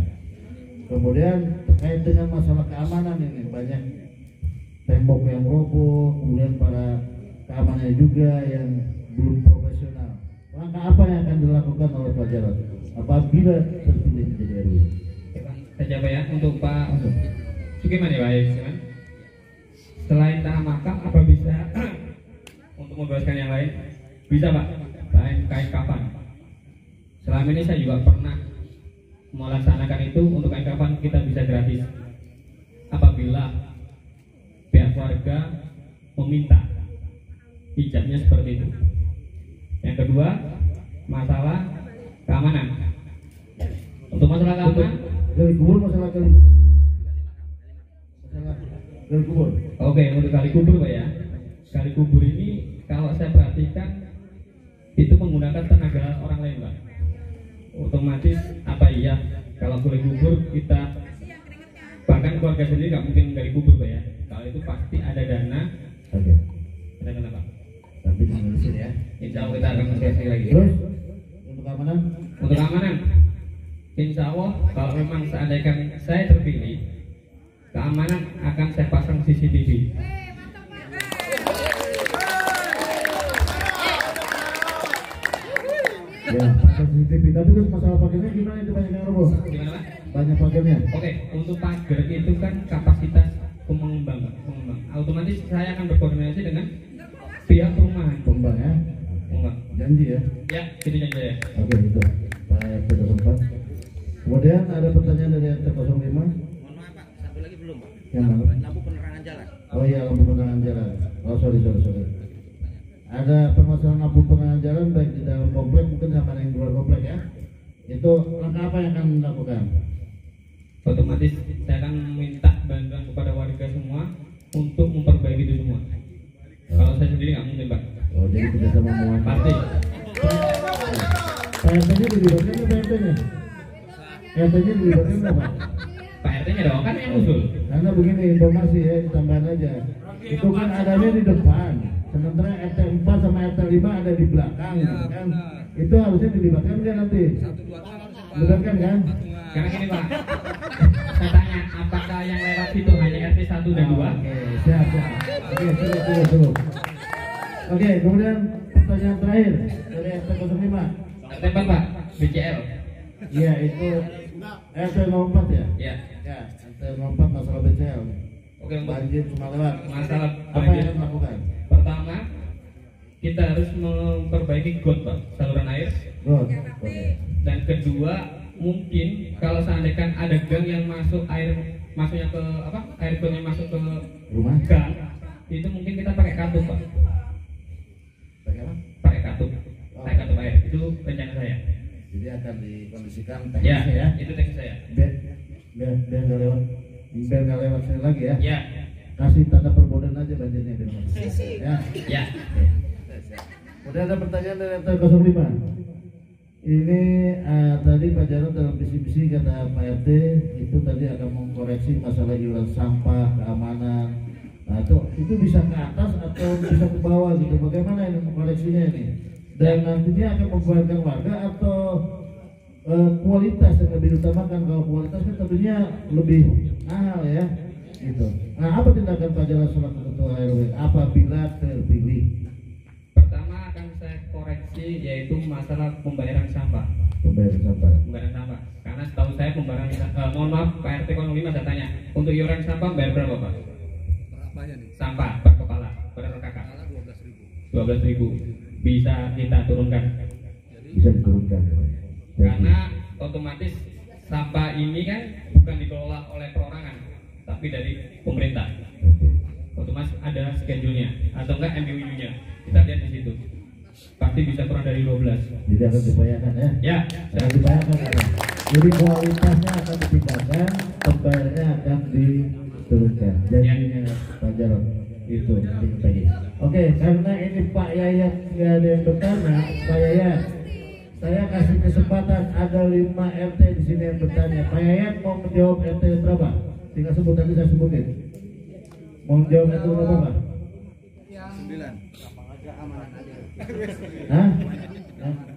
Kemudian terkait dengan masalah keamanan ini, banyak tembok yang roboh, kemudian para keamanannya juga yang belum profesional. Langkah apa yang akan dilakukan oleh Pak Jarod apabila terpilih menjadi RW? Saya jawab ya untuk Pak Sukiman ya Pak Sukiman. Selain tanah makam, apa bisa untuk membebaskan yang lain? Bisa Pak. Lain kain kafan. Selama ini saya juga pernah melaksanakan itu. Untuk kain kafan kita bisa gratis apabila pihak warga meminta, ijabnya seperti itu. Yang kedua, masalah keamanan. Untuk masalah keamanan, gali kubur, masalah gali kubur. Oke, untuk gali kubur Pak ya. Gali kubur ini kalau saya perhatikan itu menggunakan tenaga orang lain Pak. Otomatis apa iya kalau gali kubur kita, bahkan keluarga sendiri nggak mungkin gali kubur Pak ya. Kalau itu pasti ada dana. Oke. Ada dana Pak. Tapi diurusin ya. Insya Allah kita akan mengkaji lagi. Terus untuk keamanan? Untuk keamanan, insya Allah kalau memang seandainya saya terpilih, keamanan akan saya pasang CCTV. Ya, pasang CCTV. Tapi terus masalah pagernya gimana itu, banyak yang roboh? Gimana Pak? Banyak pagernya. Oke, untuk pagar itu kan kapasitas pengembang. Otomatis saya akan berkoordinasi dengan pihak perumahan. Pembang ya. Pengembang. Janji ya. Ya, itu janji ya. Oke, itu Pak RT 04. Kemudian ada pertanyaan dari RT 05. Mohon maaf Pak, satu lagi belum Pak. Yang mana? Lampu penerangan jalan. Oh iya, lampu penerangan jalan. Oh sorry. Ada permasalahan lampu penerangan jalan baik di dalam komplek mungkin sama yang di luar komplek ya. Itu langkah apa yang akan dilakukan? Otomatis saya akan minta bantuan kepada warga semua untuk memperbaiki itu semua. Kalau saya sendiri nggak mungkin, Pak. Oh jadi kita sama mau Pasti. PRT-nya dilibatkan ke PRT-nya? PRT-nya dilibatkan apa? Pak RT-nya dong, kan yang usul. Karena begini informasi ya, tambahan aja. Itu kan adanya di depan, sementara RT 4 sama RT 5 ada di belakang, kan? Itu harusnya dilibatkan kan nanti? Dilibatkan kan? Karena gini Pak, saya tanya, apakah yang lewat itu hanya RT 1 dan 2? Oke, siap. Oke, seru. Oke, kemudian pertanyaan terakhir dari RT 05. RT 4 Pak, BCL. Iya, itu RT 04 ya? Iya. Ya, RT 04 masalah BCL. Oke, untuk banjir cuma lewat. masalah Apa banjir yang harus dilakukan? Pertama, kita harus memperbaiki got Pak, saluran air. Got. Dan kedua, mungkin kalau seandainya ada gang yang masuk air masuknya ke apa? Air got yang masuk ke rumah gang, itu mungkin kita pakai katup Pak. Pakai apa? Pakai katup. Pakai katup air. Itu rencana saya. Jadi akan dikondisikan Ya, teknisnya ya. itu teknis saya. Biar nggak lewat. Biar nggak lewat sini lagi ya. Ya. Kasih tanda perbodan aja banjirnya di rumah. Ya. Ya. Udah ada pertanyaan dari RT 05. Ini tadi Pak Jarod dalam visi-visi kata Pak RT itu tadi akan mengkoreksi masalah iuran sampah, keamanan. Nah itu bisa ke atas atau bisa ke bawah gitu. Bagaimana ini mengkoreksinya ini? Dan nantinya akan membuatkan warga atau kualitas yang lebih diutamakan. Kalau kualitas kan tentunya lebih mahal ya. Gitu. Nah apa tindakan Pak Jarod selaku Ketua RW apabila terpilih? Pertama akan saya koreksi yaitu masalah pembayaran sampah. Pembayaran sampah. Karena setahu saya pembayaran mohon maaf Pak RT 05 saya tanya, untuk iuran sampah bayar berapa Pak? Berapanya nih? Sampah per kepala, per kakak. 12.000. Bisa kita turunkan. Bisa diturunkan. Karena otomatis sampah ini kan bukan dikelola oleh perorangan, tapi dari pemerintah. Otomatis ada schedule-nya atau enggak MUU-nya. Kita lihat di situ. Pasti bisa kurang dari 12. Jadi akan dibayarkan ya? Ya, akan dibayarkan ya. Jadi kualitasnya akan ditingkatkan, pembayarannya akan diturunkan. Janjinya Pak Jarod itu penting. Oke, karena ini Pak Yayat nggak ada yang bertanya, Pak Yayat, saya kasih kesempatan ada 5 RT di sini yang bertanya. Pak Yayat mau menjawab RT berapa? Tinggal sebut tadi saya sebutin. Mau menjawab RT berapa Pak? 9. Hah?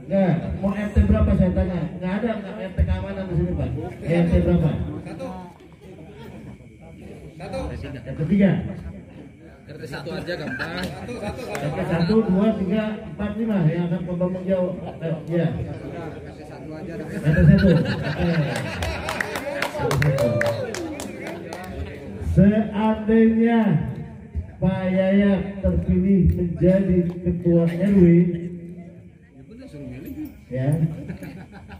Enggak, mau RT berapa saya tanya? Enggak ada RT keamanan di sini Pak. RT berapa? Satu. RT 3. RT 1 aja gampang. RT 1, 2, 3, 4, 5 yang akan membangun jauh. Ya. RT 1 aja. RT 1. Seandainya Pak Yayat terpilih menjadi ketua RW, ya,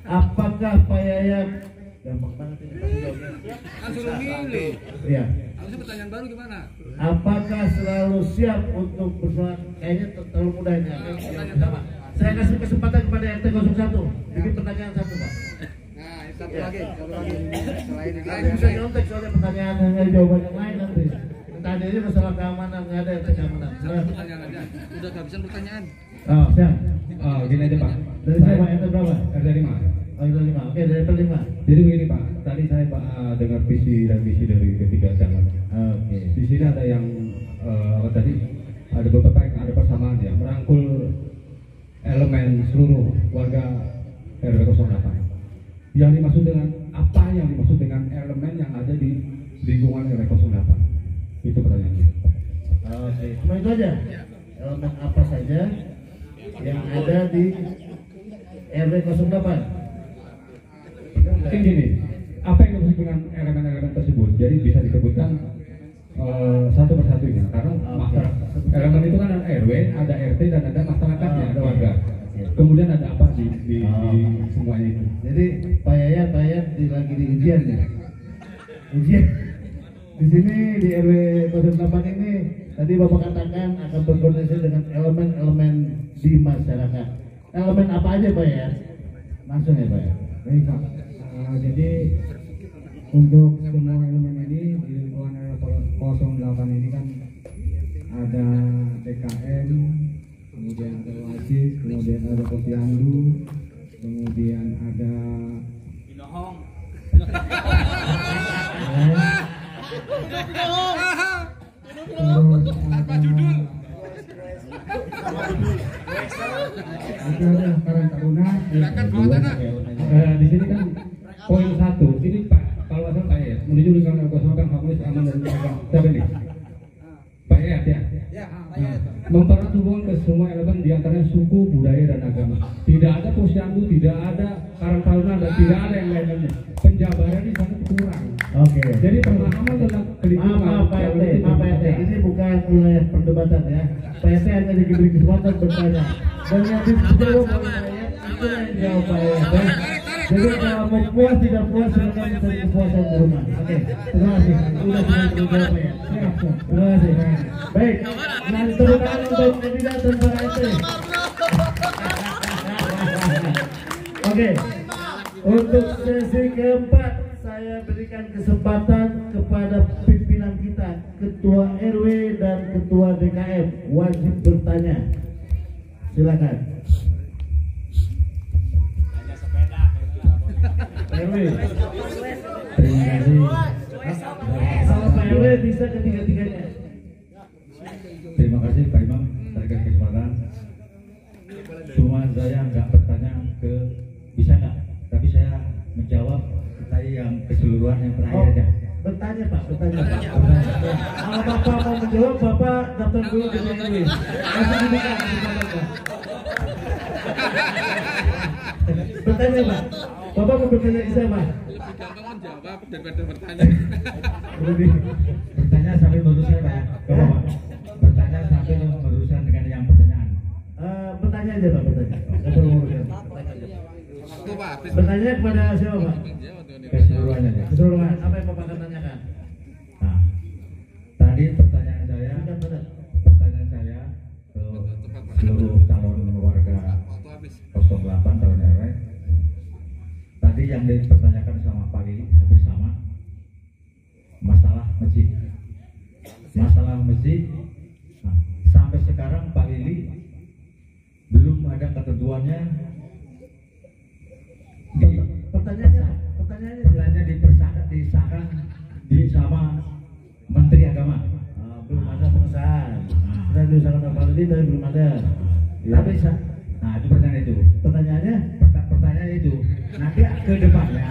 apakah Pak Yayat gampang banget ini pasti jawabnya. Kan suruh milih. Ya. Harusnya pertanyaan baru gimana? Apakah selalu siap untuk bersuara? Kayaknya terlalu mudah ini. Sama. Saya kasih kesempatan kepada RT 01. Bikin pertanyaan satu Pak. Nah, satu lagi. Selain itu. Nah, bisa nyontek soalnya pertanyaan yang jawaban yang lain nanti. Tadi ini masalah keamanan, nggak ada RT keamanan. Pertanyaan aja. Udah kehabisan pertanyaan. Oh, siap. Oh, gini aja Pak. Dari saya Pak, RT berapa? RT 5. Oh, RT 5. Oke, dari RT 5. Jadi begini Pak, tadi saya Pak dengar visi dan misi dari ketiga camat. Oke. Di sini ada yang tadi ada beberapa yang ada persamaan ya, merangkul elemen seluruh warga RW 08. Yang dimaksud dengan apa yang dimaksud dengan elemen yang ada di lingkungan RW 08? Itu pertanyaannya. Oke, cuma itu aja. Elemen apa saja yang ada di RW 08? Mungkin gini, apa yang dimaksud dengan elemen-elemen tersebut? Jadi bisa disebutkan satu persatunya, karena masyarakat elemen itu kan ada RW, ada RT dan ada masyarakatnya, ada warga. Kemudian ada apa di semuanya itu? Jadi Pak Yayat lagi di ujian ya. Ujian. Di sini di RW 08 ini tadi Bapak katakan akan berkoordinasi dengan elemen-elemen di masyarakat. Elemen apa aja Pak ya? Langsung ya Pak ya? Baik Pak, jadi untuk semua elemen ini di lingkungan RW 08 ini kan ada TKM, kemudian ada Wajib, kemudian ada Posyandu, kemudian ada Karang Taruna. Di sini kan poin 1 ini Pak, kalau asal Pak ya menuju lingkungan kosong harmonis, aman dan menjaga stabilis. Pak ya, mempererat hubungan ke semua elemen diantaranya suku, budaya dan agama. Tidak ada posyandu, tidak ada Karang Taruna dan tidak ada yang lainnya. Penjabaran ini sangat kurang. Oke. Jadi pemahaman tentang kelingkungan. Maaf Pak RT, ini bukan wilayah perdebatan ya. Pak RT hanya diberi kesempatan bertanya. Dan yang dijawab oleh saya itu yang dijawab Pak RT. Jadi kalau mau puas tidak puas silakan mencari kepuasan di rumah. Oke, terima kasih. Sudah dijawab Pak ya. Terima kasih. Baik. Nanti tepuk tangan untuk kandidat dan Pak RT. Oke. Untuk sesi keempat saya berikan kesempatan kepada pimpinan kita, Ketua RW dan Ketua DKM, wajib bertanya. Silakan. RW. Terima kasih. Kalau Pak RW bisa ketiga-tiganya. Terima kasih Pak Imam terkait kesempatan. Cuma saya nggak bertanya ke bisa nggak, tapi saya menjawab tadi yang keseluruhan yang terakhir aja. Bertanya Pak, bertanya Pak. Kalau Bapak mau menjawab, Bapak daftar dulu ke RW. Langsung dibuka kesempatan Pak. Bertanya Pak. Bapak mau bertanya ke saya Pak? Gampang jawab daripada bertanya. Bertanya sampai berurusan Pak. Bapak. Bertanya sampai berurusan dengan yang pertanyaan. Bertanya aja Pak, bertanya. Bertanya kepada siapa Pak? Keseluruhannya ya. Keseluruhan. Apa yang Bapak akan tanyakan? Nah, tadi pertanyaan saya ke seluruh calon warga 08 calon RW. Tadi yang dipertanyakan sama Pak Lili hampir sama, masalah masjid. Masalah masjid. Nah, sampai sekarang Pak Lili belum ada ketentuannya. Pertanyaannya disahkan sama Menteri Agama. Belum ada pengesahan. Sudah diusahakan Pak Lili tapi belum ada. Ya. Tapi nah itu pertanyaan itu. Pertanyaannya? Pertanyaan itu. Nanti ke depannya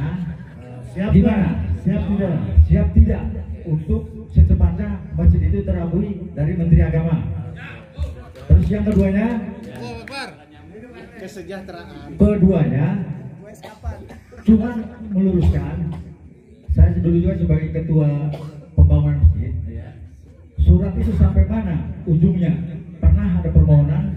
siap gimana? Siap tidak? Siap tidak untuk secepatnya masjid itu terabui dari Menteri Agama. Terus yang keduanya? Kesejahteraan. Keduanya cuma meluruskan, saya dulu juga sebagai ketua pembangunan masjid, surat itu sampai mana ujungnya? Pernah ada permohonan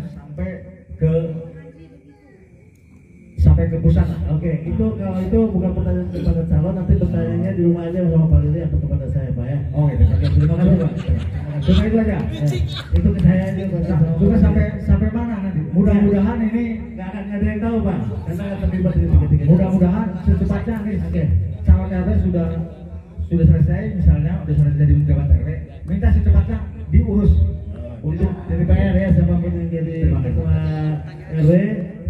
sampai ke pusat. Oke, itu kalau itu bukan pertanyaan kepada calon, nanti pertanyaannya di rumah aja sama Pak Lili atau kepada saya Pak ya. Oh gitu. Terima kasih Pak. Cuma itu aja. Itu ke saya aja Pak. Cuma sampai mana nanti? Mudah-mudahan ini nggak akan ada yang tahu Pak, karena akan terlibat di tiga-tiga. Mudah-mudahan secepatnya nih. Oke. Calon RW sudah selesai, misalnya sudah selesai jadi pejabat RW, minta secepatnya diurus untuk dari PR ya, siapapun yang jadi ketua RW,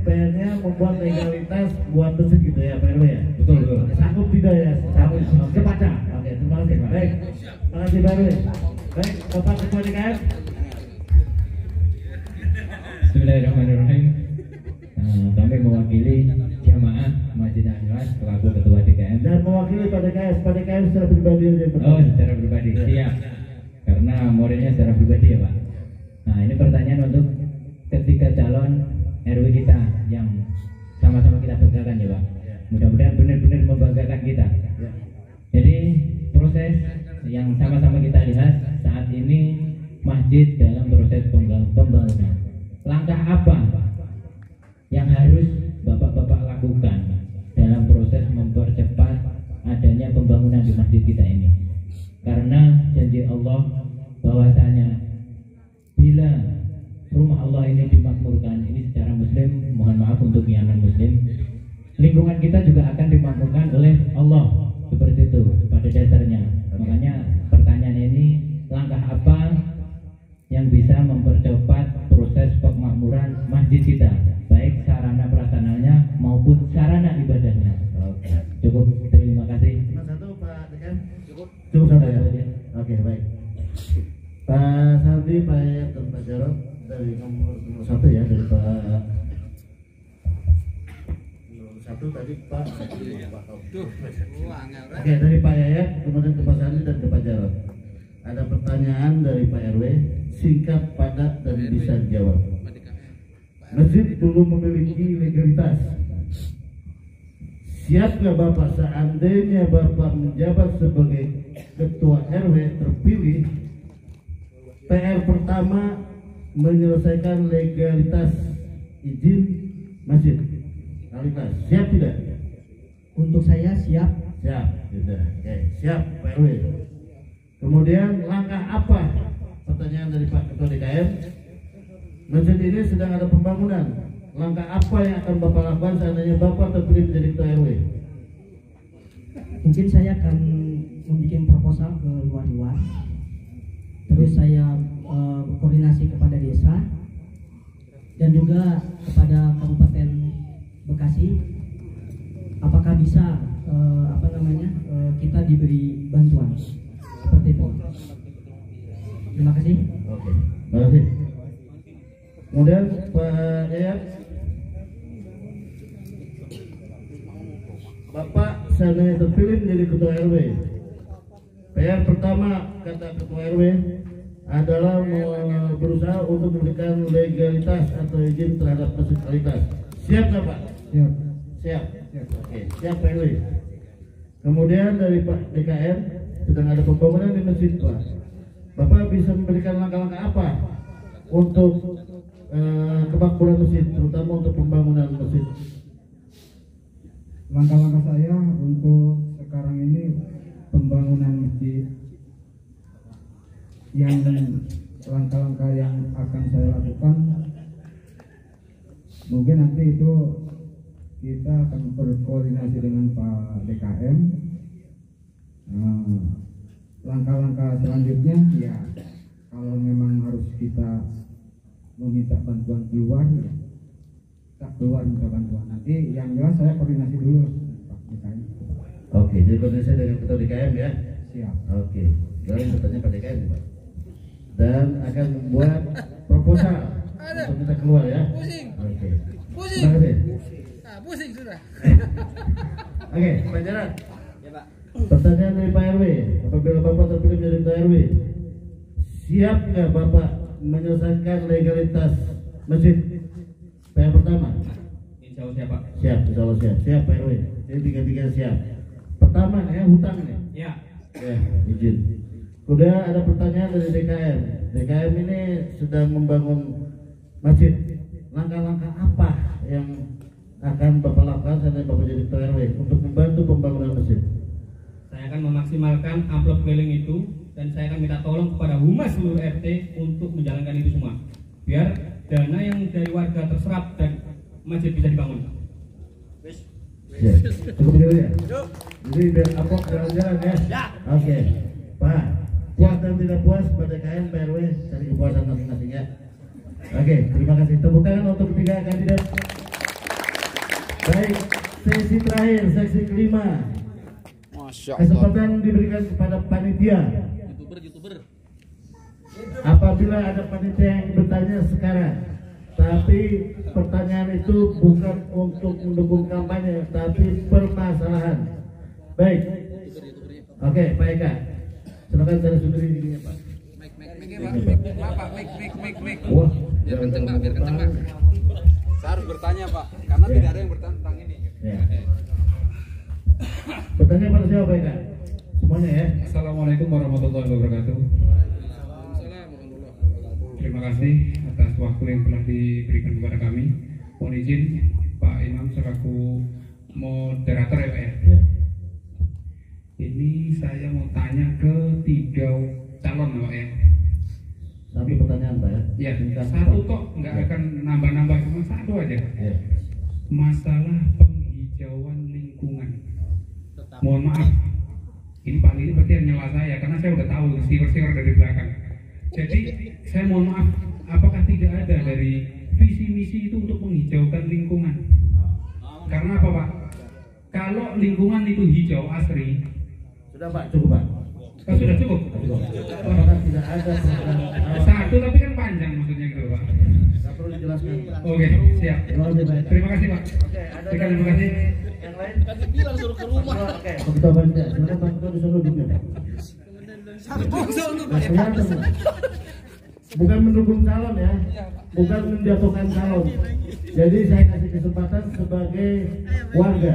PR-nya membuat legalitas buat masjid gitu ya Pak RW ya. Betul. Sanggup tidak ya? Sanggup. Secepatnya. Oke, terima kasih. Baik, terima kasih Pak RW. Baik, Bapak Ketua DKM. Bismillahirrahmanirrahim. Kami mewakili jamaah Masjid Anwar selaku Ketua DKM. Dan mewakili Pak DKM secara pribadi aja. Oh, secara pribadi. Siap. Karena muridnya secara pribadi ya Pak. Nah, ini pertanyaan untuk ketiga calon RW kita yang sama-sama kita banggakan ya Pak. Mudah-mudahan benar-benar membanggakan kita. Jadi proses yang sama-sama kita lihat saat ini masjid dalam proses pembangunan. Langkah apa yang harus Bapak-bapak lakukan dalam proses mempercepat adanya pembangunan di masjid kita ini? Karena janji Allah bahwasanya untuk yang non muslim, lingkungan kita juga akan dimakmurkan oleh Allah, seperti itu pada dasarnya. Makanya pertanyaan ini, langkah apa yang bisa mempercepat proses pemakmuran masjid kita, baik sarana prasaranaannya maupun sarana ibadahnya. Cukup, terima kasih. Satu Pak Dekan. Cukup satu ya. Oke, baik. Pak Saldi, Pak Yayat, dan Pak Jarod dari nomor 1 ya, dari Pak nomor 1 tadi Pak. Oke, dari Pak Yayat, kemudian ke Pak Saldi dan ke Pak Jarod. Ada pertanyaan dari Pak RW, singkat, padat, dan bisa dijawab. Masjid belum memiliki legalitas. Siap nggak Bapak seandainya Bapak menjabat sebagai Ketua RW terpilih, PR pertama menyelesaikan legalitas izin masjid. Legalitas, siap tidak? Untuk saya siap. Siap, sudah. Oke, siap Pak RW. Kemudian langkah apa? Pertanyaan dari Pak Ketua DKM. Masjid ini sedang ada pembangunan. Langkah apa yang akan Bapak lakukan seandainya Bapak terpilih menjadi Ketua RW? Mungkin saya akan membuat proposal ke luar-luar. Terus saya koordinasi kepada desa dan juga kepada Kabupaten Bekasi. Apakah bisa kita diberi bantuan seperti itu? Terima kasih. Oke, terima kasih. Kemudian Pak Yayat, Bapak seandainya terpilih menjadi Ketua RW, PR pertama kata Ketua RW adalah berusaha untuk memberikan legalitas atau izin terhadap masjid legalitas. Siap nggak Pak? Siap. Siap. Oke, siap Pak RW. Kemudian dari Pak DKM, sedang ada pembangunan di masjid Pak. Bapak bisa memberikan langkah-langkah apa untuk kemakmuran masjid, terutama untuk pembangunan masjid? Langkah-langkah saya untuk sekarang ini pembangunan masjid, yang langkah-langkah yang akan saya lakukan mungkin nanti itu kita akan berkoordinasi dengan Pak DKM. Langkah-langkah selanjutnya ya kalau memang harus kita meminta bantuan keluar ya kita keluar minta bantuan. Nanti yang jelas saya koordinasi dulu Pak DKM. Oke, jadi koordinasi dengan Ketua DKM ya? Siap. Oke, sekarang bertanya Pak DKM Pak. Dan akan membuat proposal untuk kita keluar ya. Pusing. Oke. Pusing. Terima kasih. Pusing sudah. Oke, Pak Jarod. Ya Pak. Pertanyaan dari Pak RW, apabila Bapak terpilih menjadi Ketua RW, siap nggak Bapak menyelesaikan legalitas masjid? PR pertama. Insya Allah siap Pak. Siap, insya Allah siap. Siap Pak RW. Jadi tiga-tiga siap. Pertama ya hutang nih. Ya. Ya, izin. Udah ada pertanyaan dari DKM. DKM ini sedang membangun masjid. Langkah-langkah apa yang akan Bapak lakukan seandainya Bapak jadi Ketua RW untuk membantu pembangunan masjid? Saya akan memaksimalkan amplop keliling itu dan saya akan minta tolong kepada humas seluruh RT untuk menjalankan itu semua. Biar dana yang dari warga terserap dan masjid bisa dibangun. Ya, cukup dulu ya. Jadi biar apok jalan-jalan ya. Oke, Pak. Puas dan tidak puas pada KM PRW cari kepuasan masing-masing ya. Oke, terima kasih. Tepuk tangan untuk ketiga kandidat. Baik, sesi terakhir, seksi kelima. Kesempatan diberikan kepada panitia. YouTuber. Apabila ada panitia yang bertanya sekarang, tapi pertanyaan itu bukan untuk mendukung kampanye, tapi permasalahan. Baik. Oke, Pak Eka. Silakan cari sumber ini Pak. Mic. Wah, Biar kenceng Pak. Saya harus bertanya Pak, karena tidak ada yang bertanya tentang ini. Ya. Bertanya pada siapa Pak Eka? Semuanya ya. Assalamualaikum warahmatullahi wabarakatuh. Terima kasih atas waktu yang telah diberikan kepada kami. Mohon izin Pak Imam selaku moderator ya Pak ya. Ini saya mau tanya ke 3 calon Pak ya. Satu pertanyaan Pak ya. Ya, satu kok nggak akan nambah-nambah, cuma satu aja. Ya. masalah penghijauan lingkungan. Mohon maaf, ini Pak Lili berarti nyela saya karena saya udah tahu siwer-siwer dari belakang. Jadi saya mohon maaf, apakah tidak ada dari visi misi itu untuk menghijaukan lingkungan? Karena apa Pak? Kalau lingkungan itu hijau asri, sudah Pak, cukup Pak. Oh, sudah cukup. Apakah tidak ada program satu tapi kan panjang maksudnya gitu Pak. Tidak perlu dijelaskan. Oke, siap. Terima kasih Pak. Oke, ada terima kasih. Yang lain? Tadi bilang suruh ke rumah. Oke. Ketua Panitia, silakan Pak Ketua disuruh duduk Pak. Bukan mendukung calon ya, bukan menjatuhkan calon. Jadi saya kasih kesempatan sebagai warga,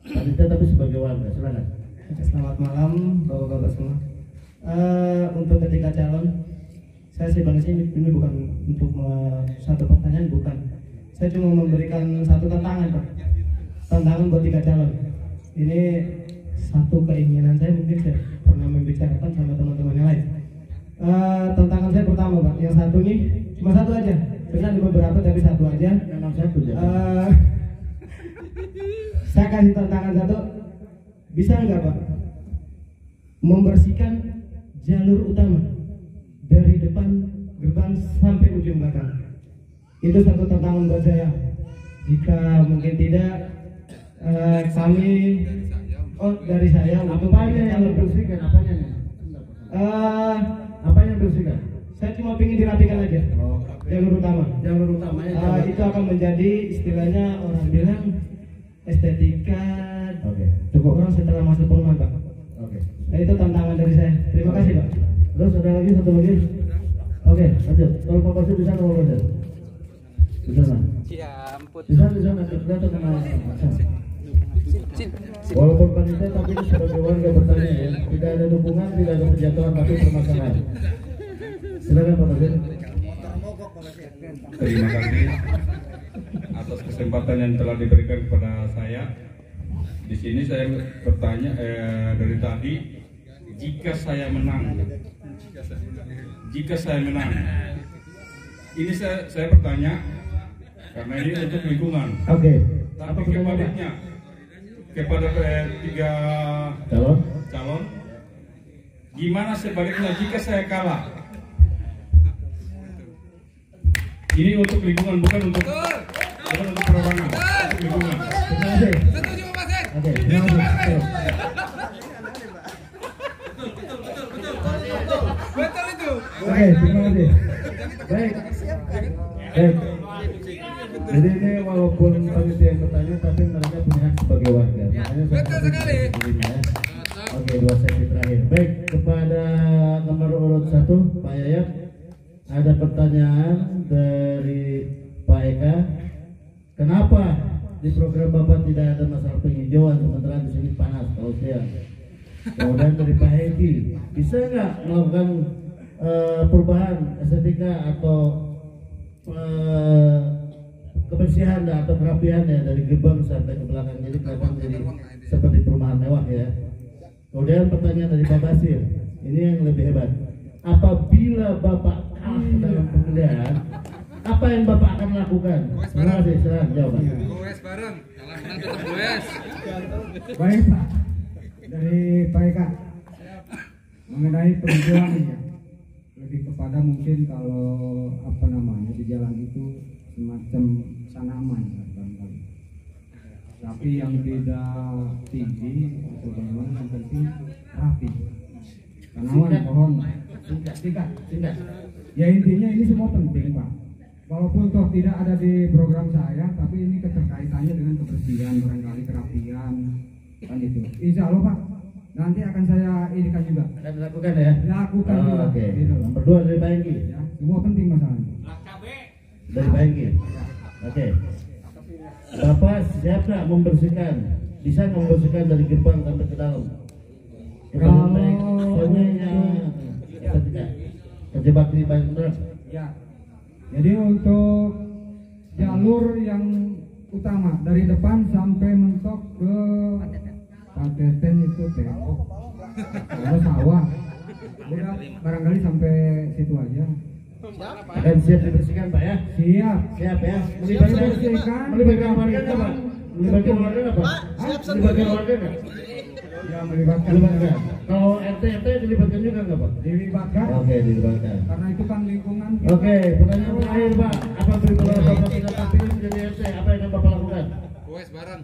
panitia tapi sebagai warga. Silakan. Selamat malam bapak-bapak semua. Untuk ketika calon, saya sebenarnya ini bukan untuk satu pertanyaan, bukan. Saya cuma memberikan satu tantangan Pak. Tantangan buat 3 calon. Ini satu keinginan saya, mungkin saya pernah membicarakan sama teman-teman yang lain. Tantangan saya pertama Pak, yang satu nih cuma satu aja. Sebenarnya ada beberapa tapi satu aja. Memang satu ya. Saya kasih tantangan satu, bisa nggak Pak membersihkan jalur utama dari depan gerbang sampai ujung belakang. Itu satu tantangan buat saya. Jika mungkin tidak, kami dari saya apanya yang dibersihkan? Apanya nih? Apa yang dibersihkan? Saya cuma ingin dirapikan aja. Jalur utama. Jalur utama itu akan menjadi istilahnya orang bilang estetika. Oke. Cukup. Orang setelah masuk perumahan Pak. Oke. Nah, itu tantangan dari saya. Terima kasih Pak. Terus ada lagi satu lagi. Oke, lanjut. Kalau Pak Pasir bisa ngomong aja. Bisa lah. Ya ampun. Bisa nanti kelihatan nama. Walaupun panitia tapi ini sebagai warga bertanya ya. Tidak ada dukungan, tidak ada penjatuhan tapi permasalahan. Silakan Pak Pasir. Terima kasih atas kesempatan yang telah diberikan kepada saya. Di sini saya bertanya dari tadi, jika saya menang, ini saya bertanya karena ini untuk lingkungan. Oke. Tapi kebaliknya kepada 3 calon, gimana sebaliknya jika saya kalah? Ini untuk lingkungan, bukan untuk perorangan, untuk lingkungan. Terima kasih. Oke, terima kasih. Betul itu. Oke, terima kasih. Baik. Jadi ini walaupun panitia yang bertanya, tapi mereka punya hak sebagai warga. Makanya betul sekali. Oke, 2 sesi terakhir. Baik, kepada nomor urut 1 Pak Yayat, ada pertanyaan dari Pak Eka. Kenapa di program Bapak tidak ada masalah penghijauan sementara di sini panas kalau siang? Kemudian dari Pak Hedi, bisa nggak melakukan perubahan estetika atau kebersihan atau kerapihan ya dari gerbang sampai ke belakang, jadi kelihatan jadi seperti perumahan mewah ya. Kemudian pertanyaan dari Pak Basir, ini yang lebih hebat. Apabila Bapak kalah dalam pemilihan, apa yang Bapak akan lakukan? Terima kasih, silahkan jawab. Goes bareng, kalau menang tetap goes. Baik Pak, dari Pak Eka mengenai penghijauan ya, lebih kepada mungkin kalau di jalan itu semacam tanaman barangkali, tapi yang tidak tinggi atau bagaimana, yang penting rapi, tanaman pohon singkat. Ya intinya ini semua penting Pak, walaupun toh tidak ada di program saya, tapi ini keterkaitannya dengan kebersihan, barangkali kerapian kan itu. Insya Allah Pak, nanti akan saya inikan juga. Akan dilakukan ya? Dilakukan juga. Oke. Gitu. Nomor 2 dari Pak Enggi. Ya, semua penting masalahnya. Dari Pak Enggi. Oke. Bapak siap nggak membersihkan? Bisa membersihkan dari gerbang sampai ke dalam? Soalnya ketika terjebak di banyak benar. Ya. Jadi untuk jalur yang utama dari depan sampai mentok ke Panteten itu tembok, sawah, udah barangkali sampai situ aja. Akan siap dibersihkan Pak ya? Siap. Siap ya. Melibatkan warga nggak Pak? Melibatkan warga nggak Pak? Melibatkan warga nggak? Ya, melibatkan. Kalau RT dilibatkan juga nggak Pak? Dilibatkan. Oke, dilibatkan. Karena itu kan lingkungan. Oke, pertanyaan terakhir Pak. Apa berita Bapak tidak terpilih menjadi RT? Apa yang akan Bapak lakukan? Wes bareng.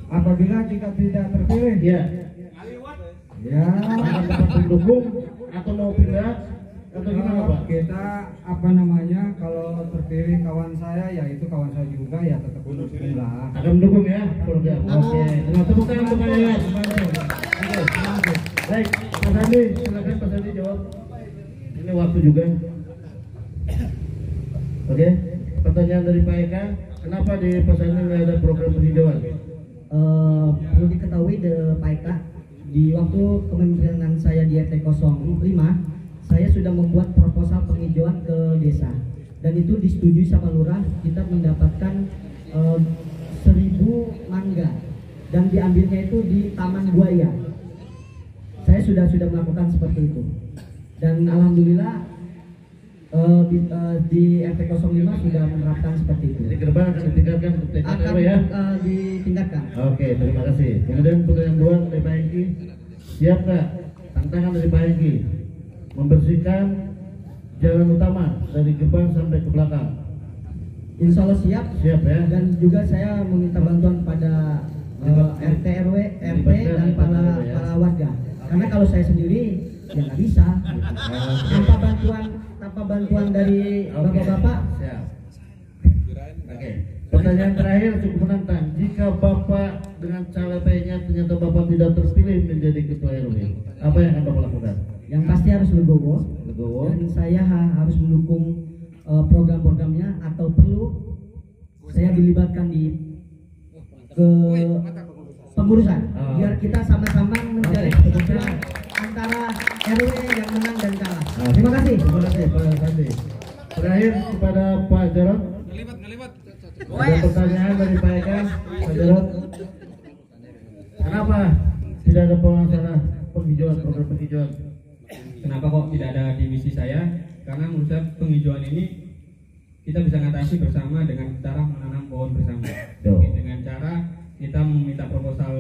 Apabila kita tidak terpilih, ya, akan tetap mendukung atau mau pindah atau gimana Pak? Kita kalau terpilih kawan saya, ya itu kawan saya juga, ya tetap mendukung lah. Akan mendukung ya program. Oke, tepuk tangan untuk kalian. Baik, Pak Sandi, silakan Pak Sandi jawab. Ini waktu juga. Oke, pertanyaan dari Pak Eka, kenapa di Pak Sandi nggak ada program penghijauan? Perlu diketahui Pak Eka, di waktu kepemimpinan saya di RT 05, saya sudah membuat proposal penghijauan ke desa, dan itu disetujui sama lurah. Kita mendapatkan 1000 mangga, dan diambilnya itu di Taman Buaya. Saya sudah melakukan seperti itu, dan alhamdulillah di RT 05 sudah menerapkan seperti itu. Jadi ke depan akan ditingkatkan untuk TKRW ya? Ditingkatkan. Oke, terima kasih. Kemudian pertanyaan 2 dari Pak Hengki, siap nggak tantangan dari Pak Hengki membersihkan jalan utama dari gerbang sampai ke belakang? Insya Allah siap. Siap ya. Dan juga saya meminta bantuan pada RT RW dan para warga. Karena kalau saya sendiri ya nggak bisa. Tanpa bantuan dari bapak-bapak. Siap. Oke. Pertanyaan terakhir cukup menantang. Jika Bapak dengan CLP-nya ternyata Bapak tidak terpilih menjadi ketua RW, apa yang akan Bapak lakukan? Yang pasti harus legowo. Dan saya harus mendukung program-programnya, atau perlu saya dilibatkan di pengurusan, biar kita sama-sama mencari keputusan antara RW yang menang dan kalah. Terima kasih. Terima kasih Pak Sandi. Terakhir kepada Pak Jarod. Ada pertanyaan dari Pak Eka. Pak Jarod, kenapa tidak ada pengawasan penghijauan, program penghijauan? Kenapa kok tidak ada di misi saya? Karena menurut saya penghijauan ini kita bisa mengatasi bersama dengan cara menanam pohon bersama. Dengan cara kita meminta proposal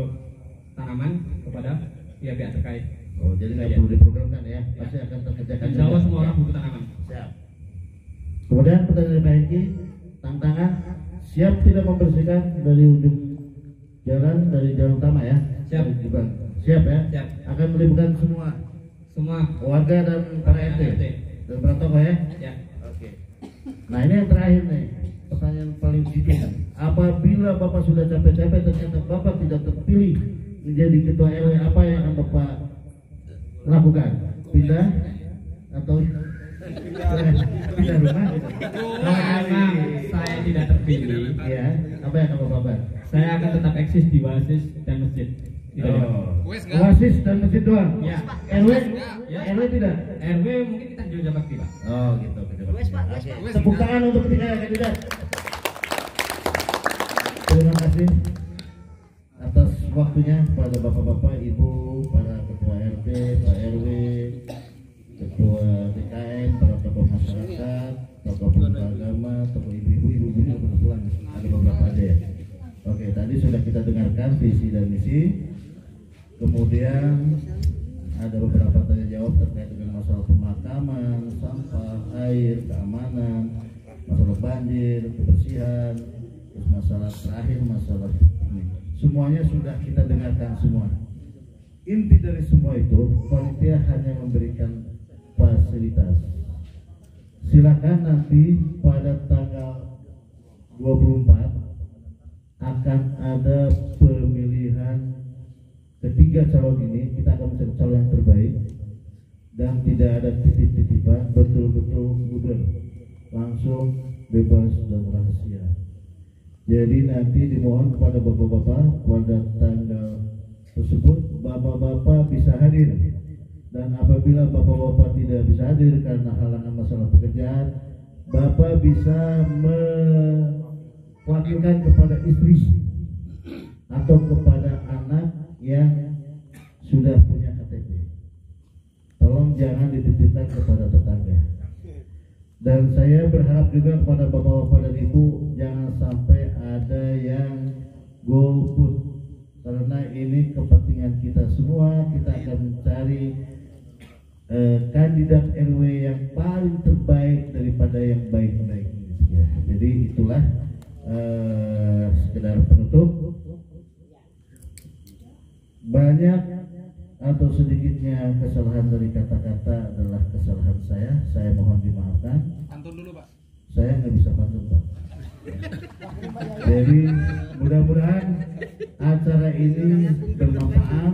tanaman kepada pihak-pihak terkait. Oh, jadi nggak perlu diprogramkan ya? Pasti akan terkerjakan. Insya Allah semua orang butuh tanaman. Siap. Kemudian pertanyaan dari Pak Hengki, tantangan siap tidak membersihkan dari ujung jalan, dari jalan utama ya? Siap. Siap ya? Siap. Akan melibatkan semua warga dan para RT dan para tokoh ya? Ya. Oke. Nah ini yang terakhir nih, pertanyaan paling jitu. Apabila Bapak sudah capek-capek ternyata Bapak tidak terpilih menjadi ketua RW, apa yang akan Bapak lakukan? Pindah atau pindah rumah? Memang saya tidak terpilih, ya. Apa yang akan Bapak buat? Saya akan tetap eksis di Oasis dan masjid. Oasis dan masjid doang? Ya. RW? RW tidak? RW mungkin kita juga bakti Pak. Oh gitu. Tepuk tangan untuk ketiga kandidat. Terima kasih atas waktunya kepada bapak-bapak, ibu, para ketua RT, Pak RW, ketua DKM, para tokoh masyarakat, tokoh agama, tokoh ibu-ibu udah pulang, ada beberapa aja ya. Oke, tadi sudah kita dengarkan visi dan misi. Kemudian ada beberapa tanya jawab terkait dengan masalah pemakaman, sampah, air, keamanan, masalah banjir, kebersihan, terus masalah terakhir masalah ini. Semuanya sudah kita dengarkan semua. Inti dari semua itu, panitia hanya memberikan fasilitas. Silakan nanti pada tanggal 24 akan ada pemilihan ketiga calon ini. Kita akan mencari calon yang terbaik dan tidak ada titip-titipan, betul-betul mudah, langsung, bebas dan rahasia. Jadi nanti dimohon kepada bapak-bapak pada tanggal tersebut bapak-bapak bisa hadir, dan apabila bapak-bapak tidak bisa hadir karena halangan masalah pekerjaan, bapak bisa mewakilkan kepada istri atau kepada anak yang sudah punya KTP. Tolong jangan dititipkan kepada tetangga. Dan saya berharap juga kepada bapak-bapak dan ibu jangan sampai ada yang golput, karena ini kepentingan kita semua. Kita akan mencari kandidat RW yang paling terbaik daripada yang baik-baik. Ya, jadi itulah sekedar penutup. Banyak atau sedikitnya kesalahan dari kata-kata adalah kesalahan saya mohon dimaafkan. Pantun dulu Pak. Saya nggak bisa pantun Pak. Jadi mudah-mudahan acara ini bermanfaat,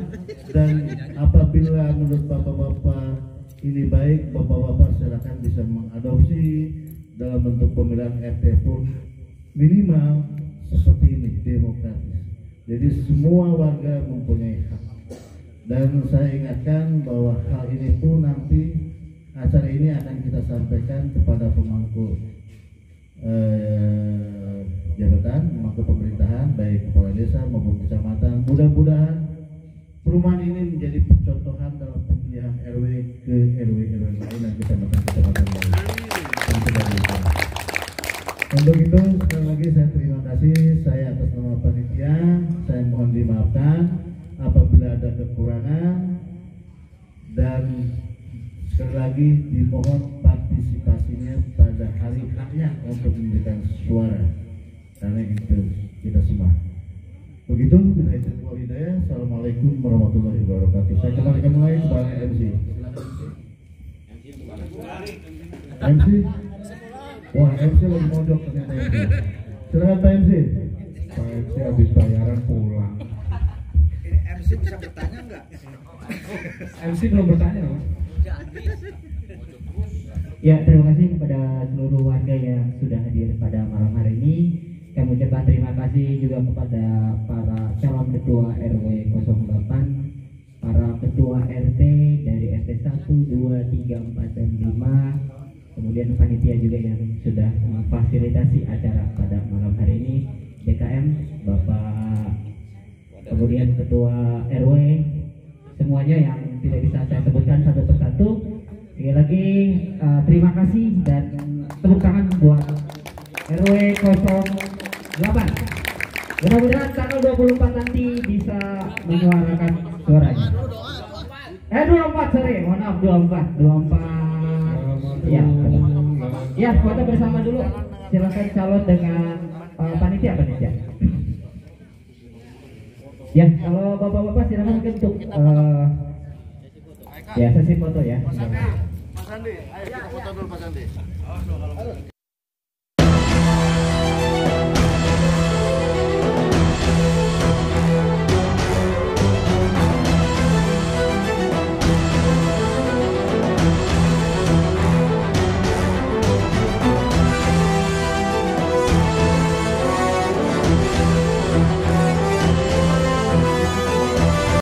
dan apabila menurut bapak-bapak ini baik, bapak-bapak silakan bisa mengadopsi dalam bentuk pemilihan RT pun minimal seperti ini, demokratis. Jadi semua warga mempunyai hak. Dan saya ingatkan bahwa hal ini pun nanti acara ini akan kita sampaikan kepada pemangku jabatan, pemangku pemerintahan, baik kepala desa maupun kecamatan. Mudah-mudahan perumahan ini menjadi percontohan dalam pemilihan RW ke RW lain dan kecamatan-kecamatan lain. Untuk itu sekali lagi saya terima kasih. Saya atas nama panitia, saya mohon dimaafkan apabila ada kekurangan, dan sekali lagi dimohon partisipasinya pada hari haknya untuk memberikan suara, karena itu kita semua. Begitu, bila itu hidayah. Assalamualaikum warahmatullahi wabarakatuh. Saya kembalikan mulai kepada MC. MC, wah MC lagi mondok ternyata MC. Silakan Pak MC. Pak MC habis bayaran pulang. MC bisa bertanya nggak? MC belum bertanya loh. Ya, terima kasih kepada seluruh warga yang sudah hadir pada malam hari ini. Kami ucapkan terima kasih juga kepada para calon ketua RW 08, para ketua RT dari RT 1, 2, 3, 4, dan 5, kemudian panitia juga yang sudah memfasilitasi acara pada malam hari ini, DKM, Bapak, kemudian ketua RW, semuanya yang tidak bisa saya sebutkan satu persatu. Sekali lagi terima kasih dan tepuk tangan buat RW 08. Mudah-mudahan tanggal 24 nanti bisa menyuarakan suaranya. 24, sorry, mohon maaf, 24. Ya, ya, foto bersama dulu. Silakan calon dengan panitia. Ya, kalau bapak-bapak silakan untuk ya sesi foto ya. Mas Andi, ayo kita foto dulu Mas Andi.